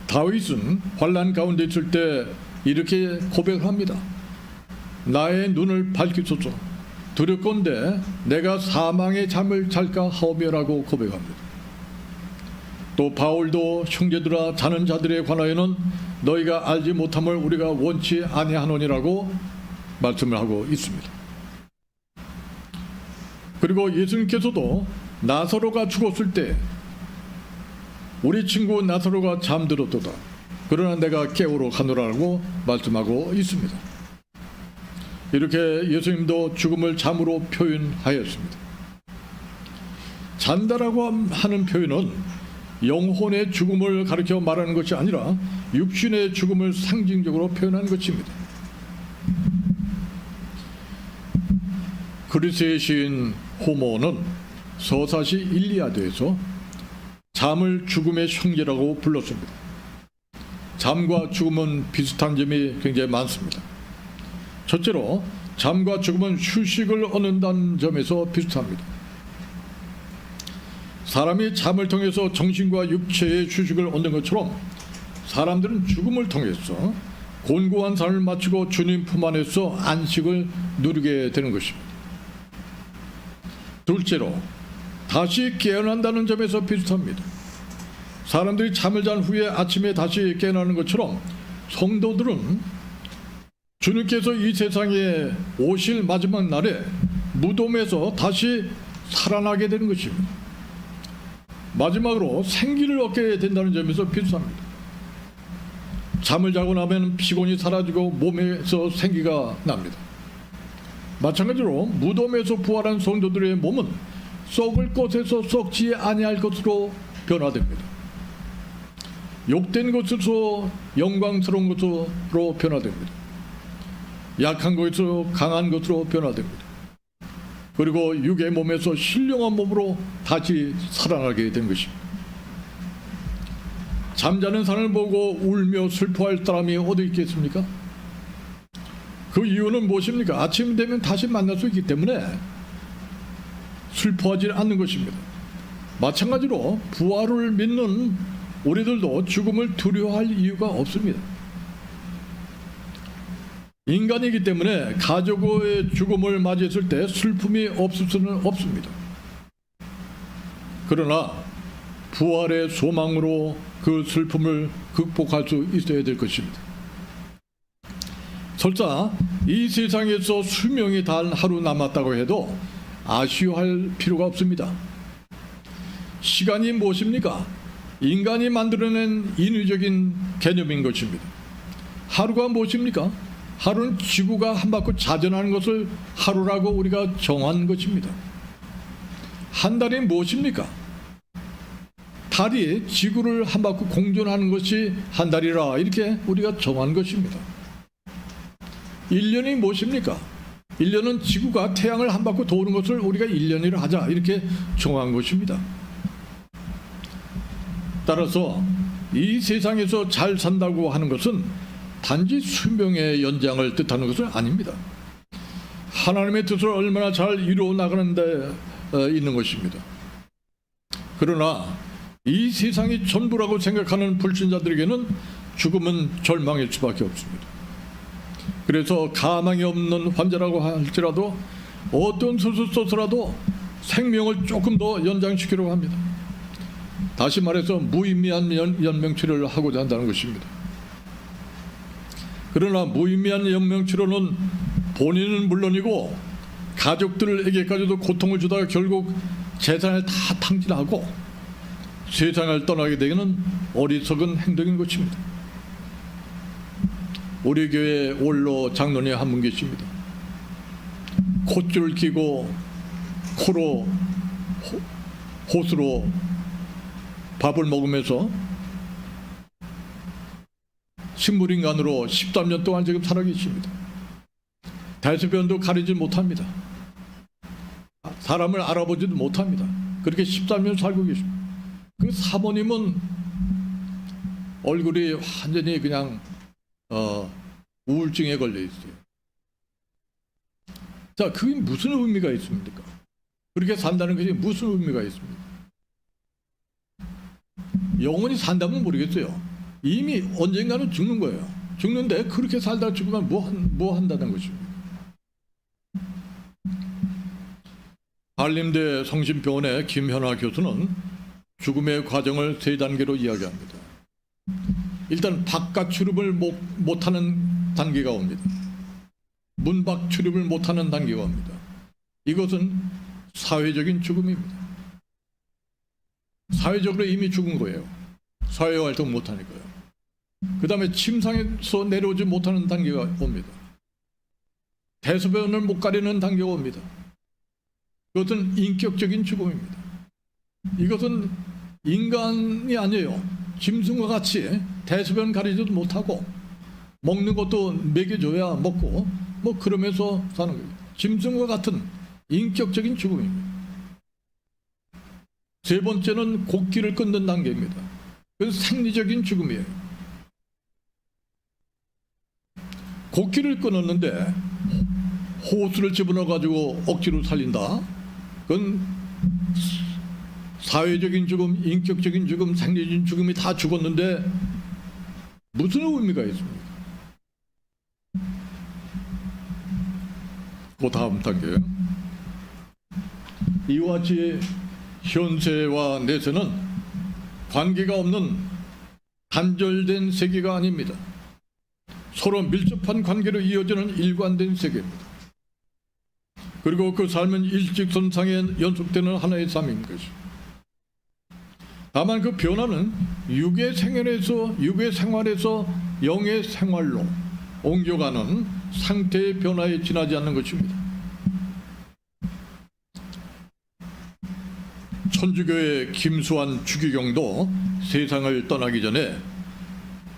다윗은 환난 가운데 있을 때 이렇게 고백을 합니다. 나의 눈을 밝히소서. 두렵건대 내가 사망의 잠을 잘까 하오며라고 고백합니다. 또 바울도 형제들아 자는 자들에 관하여는 너희가 알지 못함을 우리가 원치 아니하노니라고 말씀을 하고 있습니다. 그리고 예수님께서도 나사로가 죽었을 때 우리 친구 나사로가 잠들었도다. 그러나 내가 깨우러 가노라고 말씀하고 있습니다. 이렇게 예수님도 죽음을 잠으로 표현하였습니다. 잔다라고 하는 표현은 영혼의 죽음을 가리켜 말하는 것이 아니라 육신의 죽음을 상징적으로 표현하는 것입니다. 그리스의 시인 호모는 서사시 일리아드에서 잠을 죽음의 형제라고 불렀습니다. 잠과 죽음은 비슷한 점이 굉장히 많습니다. 첫째로 잠과 죽음은 휴식을 얻는다는 점에서 비슷합니다. 사람이 잠을 통해서 정신과 육체의 휴식을 얻는 것처럼 사람들은 죽음을 통해서 곤고한 삶을 마치고 주님 품 안에서 안식을 누리게 되는 것입니다. 둘째로 다시 깨어난다는 점에서 비슷합니다. 사람들이 잠을 잔 후에 아침에 다시 깨어나는 것처럼 성도들은 주님께서 이 세상에 오실 마지막 날에 무덤에서 다시 살아나게 되는 것입니다. 마지막으로 생기를 얻게 된다는 점에서 비슷합니다. 잠을 자고 나면 피곤이 사라지고 몸에서 생기가 납니다. 마찬가지로 무덤에서 부활한 성도들의 몸은 썩을 것에서 썩지 아니할 것으로 변화됩니다. 욕된 것으로 영광스러운 것으로 변화됩니다. 약한 것으로 강한 것으로 변화됩니다. 그리고 육의 몸에서 신령한 몸으로 다시 살아나게 된 것입니다. 잠자는 산을 보고 울며 슬퍼할 사람이 어디 있겠습니까? 그 이유는 무엇입니까? 아침 되면 다시 만날 수 있기 때문에 슬퍼하지 않는 것입니다. 마찬가지로 부활을 믿는 우리들도 죽음을 두려워할 이유가 없습니다. 인간이기 때문에 가족의 죽음을 맞이했을 때 슬픔이 없을 수는 없습니다. 그러나 부활의 소망으로 그 슬픔을 극복할 수 있어야 될 것입니다. 설사 이 세상에서 수명이 단 하루 남았다고 해도 아쉬워할 필요가 없습니다. 시간이 무엇입니까? 인간이 만들어낸 인위적인 개념인 것입니다. 하루가 무엇입니까? 하루는 지구가 한 바퀴 자전하는 것을 하루라고 우리가 정한 것입니다. 한 달이 무엇입니까? 달이 지구를 한 바퀴 공전하는 것이 한 달이라 이렇게 우리가 정한 것입니다. 1년이 무엇입니까? 1년은 지구가 태양을 한 바퀴 도는 것을 우리가 1년이라 하자 이렇게 정한 것입니다. 따라서 이 세상에서 잘 산다고 하는 것은 단지 수명의 연장을 뜻하는 것은 아닙니다. 하나님의 뜻을 얼마나 잘 이루어 나가는 데 있는 것입니다. 그러나 이 세상이 전부라고 생각하는 불신자들에게는 죽음은 절망일 수밖에 없습니다. 그래서 가망이 없는 환자라고 할지라도 어떤 수술 써서라도 생명을 조금 더 연장시키려고 합니다. 다시 말해서 무의미한 연명치료를 하고자 한다는 것입니다. 그러나 무의미한 연명치료는 본인은 물론이고 가족들에게까지도 고통을 주다가 결국 재산을 다 탕진하고 세상을 떠나게 되는 어리석은 행동인 것입니다. 우리 교회 원로 장로님 한 분 계십니다. 콧줄을 끼고 코로 호수로 밥을 먹으면서 식물인간으로 13년 동안 지금 살아계십니다. 대소변도 가리지 못합니다. 사람을 알아보지도 못합니다. 그렇게 13년 살고 계십니다. 그 사모님은 얼굴이 완전히 그냥 우울증에 걸려 있어요. 자, 그게 무슨 의미가 있습니까? 그렇게 산다는 것이 무슨 의미가 있습니까? 영원히 산다면 모르겠어요. 이미 언젠가는 죽는 거예요. 죽는데 그렇게 살다 죽으면 뭐 한다는 것입니까? 한림대 성심병원의 김현아 교수는 죽음의 과정을 세 단계로 이야기합니다. 일단 바깥 출입을 못하는 단계가 옵니다. 문 밖 출입을 못하는 단계가 옵니다. 이것은 사회적인 죽음입니다. 사회적으로 이미 죽은 거예요. 사회활동 못하니까요. 그 다음에 침상에서 내려오지 못하는 단계가 옵니다. 대소변을 못 가리는 단계가 옵니다. 그것은 인격적인 죽음입니다. 이것은 인간이 아니에요. 짐승과 같이 대소변 가리지도 못하고 먹는 것도 먹여줘야 먹고 뭐 그러면서 사는 거예요. 짐승과 같은 인격적인 죽음입니다. 세 번째는 곡기를 끊는 단계입니다. 그건 생리적인 죽음이에요. 곡기를 끊었는데 호수를 집어넣어 가지고 억지로 살린다. 그건 사회적인 죽음, 인격적인 죽음, 생리적인 죽음이 다 죽었는데 무슨 의미가 있습니까? 그 다음 단계. 이와 같이 현세와 내세는 관계가 없는 단절된 세계가 아닙니다. 서로 밀접한 관계로 이어지는 일관된 세계입니다. 그리고 그 삶은 일직선상에 연속되는 하나의 삶인 것이죠. 다만 그 변화는 육의 생활에서 영의 생활로 옮겨가는 상태의 변화에 지나지 않는 것입니다. 천주교의 김수환 주기경도 세상을 떠나기 전에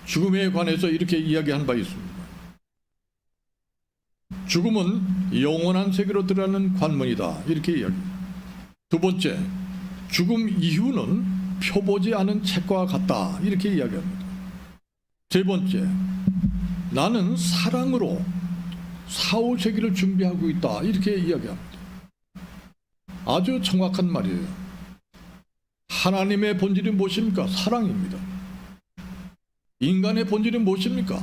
죽음에 관해서 이렇게 이야기한 바 있습니다. 죽음은 영원한 세계로 들어가는 관문이다. 이렇게 이야기합니다. 두 번째, 죽음 이후는 펴보지 않은 책과 같다. 이렇게 이야기합니다. 세 번째, 나는 사랑으로 사후 세계를 준비하고 있다. 이렇게 이야기합니다. 아주 정확한 말이에요. 하나님의 본질이 무엇입니까? 사랑입니다. 인간의 본질이 무엇입니까?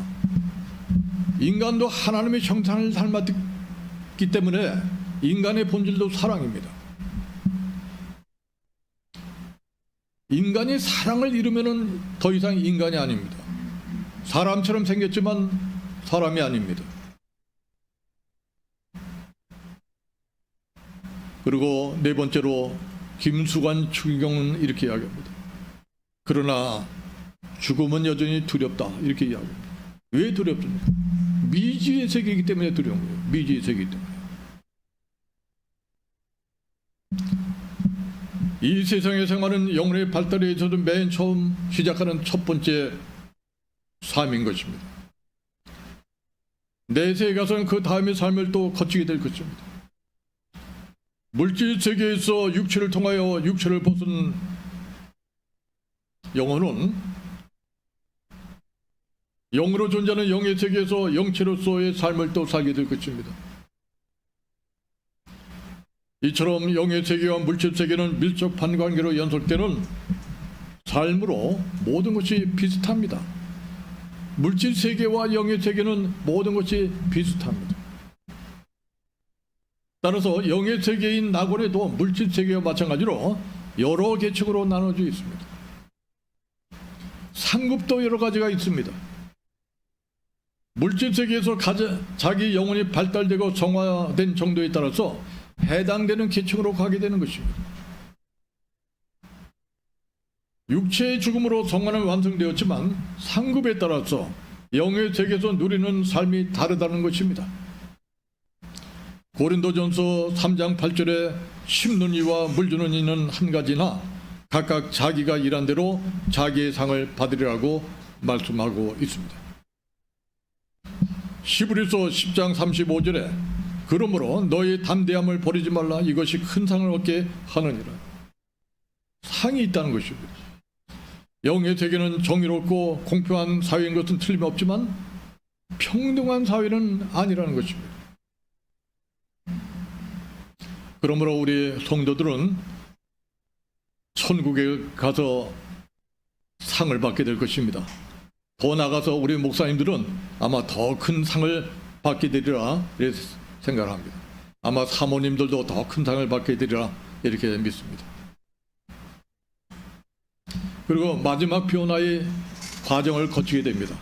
인간도 하나님의 형상을 닮았기 때문에 인간의 본질도 사랑입니다. 인간이 사랑을 잃으면 더 이상 인간이 아닙니다. 사람처럼 생겼지만 사람이 아닙니다. 그리고 네 번째로 김수관 추기경은 이렇게 이야기합니다. 그러나 죽음은 여전히 두렵다. 이렇게 이야기합니다. 왜 두렵습니까? 미지의 세계이기 때문에 두려운 거예요. 미지의 세계이기 때문에. 이 세상의 생활은 영혼의 발달에 있어서 맨 처음 시작하는 첫 번째 삶인 것입니다. 내세에 가서는 그 다음의 삶을 또 거치게 될 것입니다. 물질 세계에서 육체를 통하여 육체를 벗은 영혼은 영으로 존재하는 영의 세계에서 영체로서의 삶을 또 살게 될 것입니다. 이처럼 영의 세계와 물질 세계는 밀접한 관계로 연속되는 삶으로 모든 것이 비슷합니다. 물질 세계와 영의 세계는 모든 것이 비슷합니다. 따라서 영의 세계인 낙원에도 물질 세계와 마찬가지로 여러 계층으로 나눠져 있습니다. 상급도 여러 가지가 있습니다. 물질 세계에서 자기 영혼이 발달되고 정화된 정도에 따라서 해당되는 계층으로 가게 되는 것입니다. 육체의 죽음으로 성화는 완성되었지만 상급에 따라서 영의 세계에서 누리는 삶이 다르다는 것입니다. 고린도전서 3장 8절에 심는 이와 물 주는 이는 한 가지나 각각 자기가 일한 대로 자기의 상을 받으리라고 말씀하고 있습니다. 히브리서 10장 35절에 그러므로 너의 담대함을 버리지 말라 이것이 큰 상을 얻게 하느니라. 상이 있다는 것입니다. 영의 세계는 정의롭고 공평한 사회인 것은 틀림없지만 평등한 사회는 아니라는 것입니다. 그러므로 우리 성도들은 천국에 가서 상을 받게 될 것입니다. 더 나아가서 우리 목사님들은 아마 더 큰 상을 받게 되리라 이렇게 생각을 합니다. 아마 사모님들도 더 큰 상을 받게 되리라 이렇게 믿습니다. 그리고 마지막 변화의 과정을 거치게 됩니다.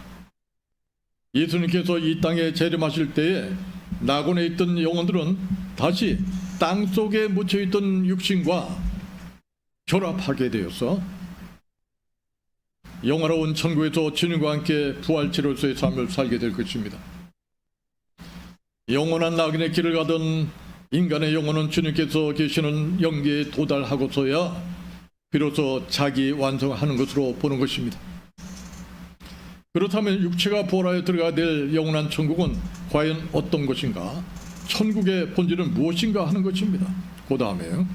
예수님께서 이 땅에 재림하실 때에 낙원에 있던 영혼들은 다시 땅 속에 묻혀있던 육신과 결합하게 되어서 영화로운 천국에서 주님과 함께 부활체로서의 삶을 살게 될 것입니다. 영원한 낙원의 길을 가던 인간의 영혼은 주님께서 계시는 영계에 도달하고서야 비로소 자기 완성하는 것으로 보는 것입니다. 그렇다면 육체가 부활하여 들어가야 될 영원한 천국은 과연 어떤 것인가? 천국의 본질은 무엇인가 하는 것입니다. 그 다음에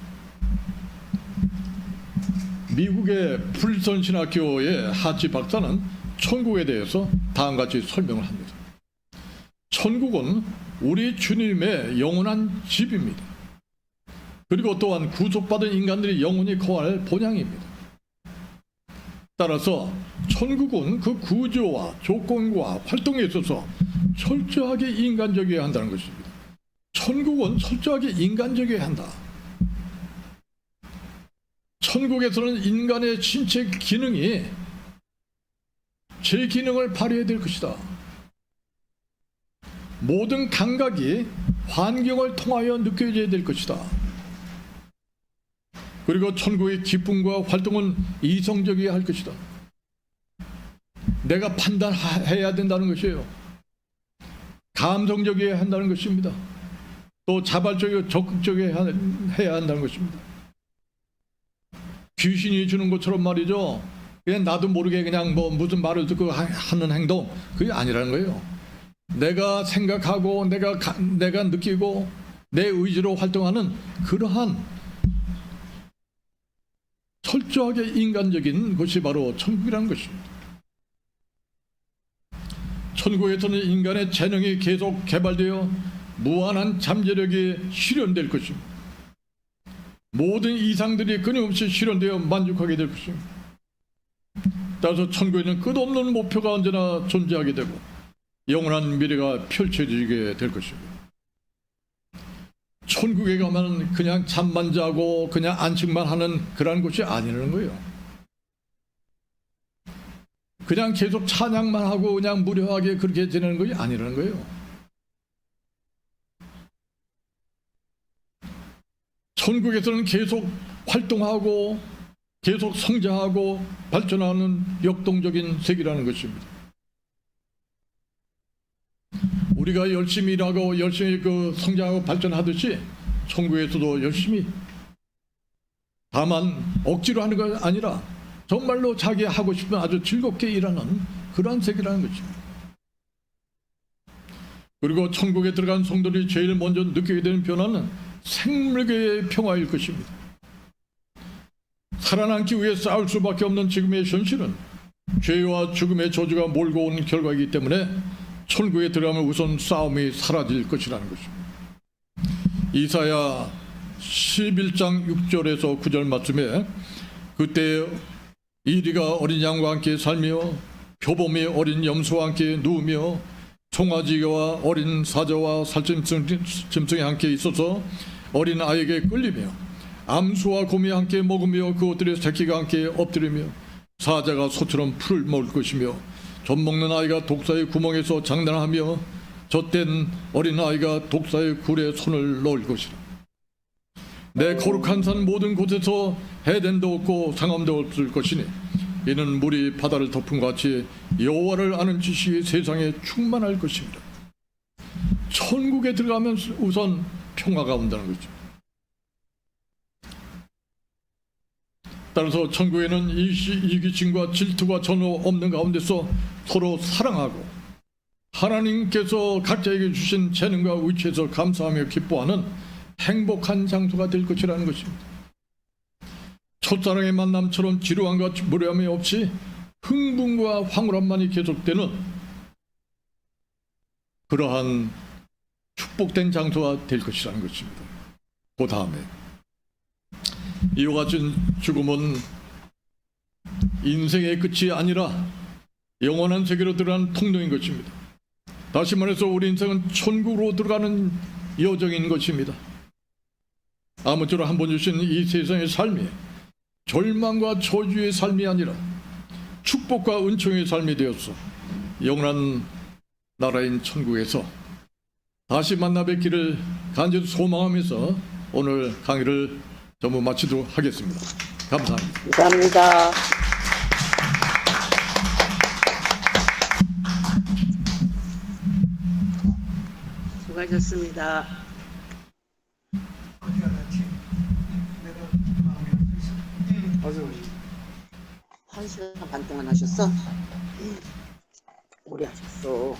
미국의 프린스턴 신학교의 하치 박사는 천국에 대해서 다음과 같이 설명을 합니다. 천국은 우리 주님의 영원한 집입니다. 그리고 또한 구속받은 인간들이 영원히 거할 본향입니다. 따라서 천국은 그 구조와 조건과 활동에 있어서 철저하게 인간적이어야 한다는 것입니다. 천국은 철저하게 인간적이어야 한다. 천국에서는 인간의 신체 기능이 제 기능을 발휘해야 될 것이다. 모든 감각이 환경을 통하여 느껴져야 될 것이다. 그리고 천국의 기쁨과 활동은 이성적이어야 할 것이다. 내가 판단해야 된다는 것이에요. 감성적이어야 한다는 것입니다. 또 자발적이고 적극적이어야 한다는 것입니다. 귀신이 주는 것처럼 말이죠. 그냥 나도 모르게 그냥 뭐 무슨 말을 듣고 하는 행동, 그게 아니라는 거예요. 내가 생각하고 내가 느끼고 내 의지로 활동하는 그러한 철저하게 인간적인 것이 바로 천국이라는 것입니다. 천국에서는 인간의 재능이 계속 개발되어 무한한 잠재력이 실현될 것입니다. 모든 이상들이 끊임없이 실현되어 만족하게 될 것입니다. 따라서 천국에는 끝없는 목표가 언제나 존재하게 되고 영원한 미래가 펼쳐지게 될 것입니다. 천국에 가면 그냥 잠만 자고 그냥 안식만 하는 그런 곳이 아니라는 거예요. 그냥 계속 찬양만 하고 그냥 무료하게 그렇게 지내는 것이 아니라는 거예요. 천국에서는 계속 활동하고 계속 성장하고 발전하는 역동적인 세계라는 것입니다. 우리가 열심히 일하고 열심히 성장하고 발전하듯이 천국에서도 열심히, 다만 억지로 하는 것 아니라 정말로 자기 하고 싶은 아주 즐겁게 일하는 그러한 세계라는 것입니다. 그리고 천국에 들어간 성도들이 제일 먼저 느끼게 되는 변화는 생물계의 평화일 것입니다. 살아남기 위해 싸울 수밖에 없는 지금의 현실은 죄와 죽음의 저주가 몰고 온 결과이기 때문에 천국에 들어가면 우선 싸움이 사라질 것이라는 것입니다. 이사야 11장 6절에서 9절 말씀에 그때 이리가 어린 양과 함께 살며 표범이 어린 염소와 함께 누우며 송아지와 어린 사자와 살짐승이 함께 있어서 어린 아이에게 끌리며 암수와 곰이 함께 먹으며 그것들의 새끼가 함께 엎드리며 사자가 소처럼 풀을 먹을 것이며 젖 먹는 아이가 독사의 구멍에서 장난하며 젖된 어린 아이가 독사의 굴에 손을 넣을 것이라. 내 거룩한 산 모든 곳에서 해됨도 없고 상함도 없을 것이니 이는 물이 바다를 덮은 것 같이 여호와를 아는 지식이 세상에 충만할 것입니다. 천국에 들어가면 우선 평화가 온다는 거죠. 따라서 천국에는 이기심과 질투가 전혀 없는 가운데서 서로 사랑하고 하나님께서 각자에게 주신 재능과 위치에서 감사하며 기뻐하는 행복한 장소가 될 것이라는 것입니다. 첫사랑의 만남처럼 지루함과 무료함이 없이 흥분과 황홀함만이 계속되는 그러한 축복된 장소가 될 것이라는 것입니다. 그 다음에 이와 같은 죽음은 인생의 끝이 아니라 영원한 세계로 들어가는 통로인 것입니다. 다시 말해서 우리 인생은 천국으로 들어가는 여정인 것입니다. 아무쪼록 한번 주신 이 세상의 삶이 절망과 저주의 삶이 아니라 축복과 은총의 삶이 되어서 영원한 나라인 천국에서 다시 만나 뵙기를 간절히 소망하면서 오늘 강의를 전부 마치도록 하겠습니다. 감사합니다. 감사합니다. 수고하셨습니다. 한 시간 반 동안 하셨어? 오래 하셨어.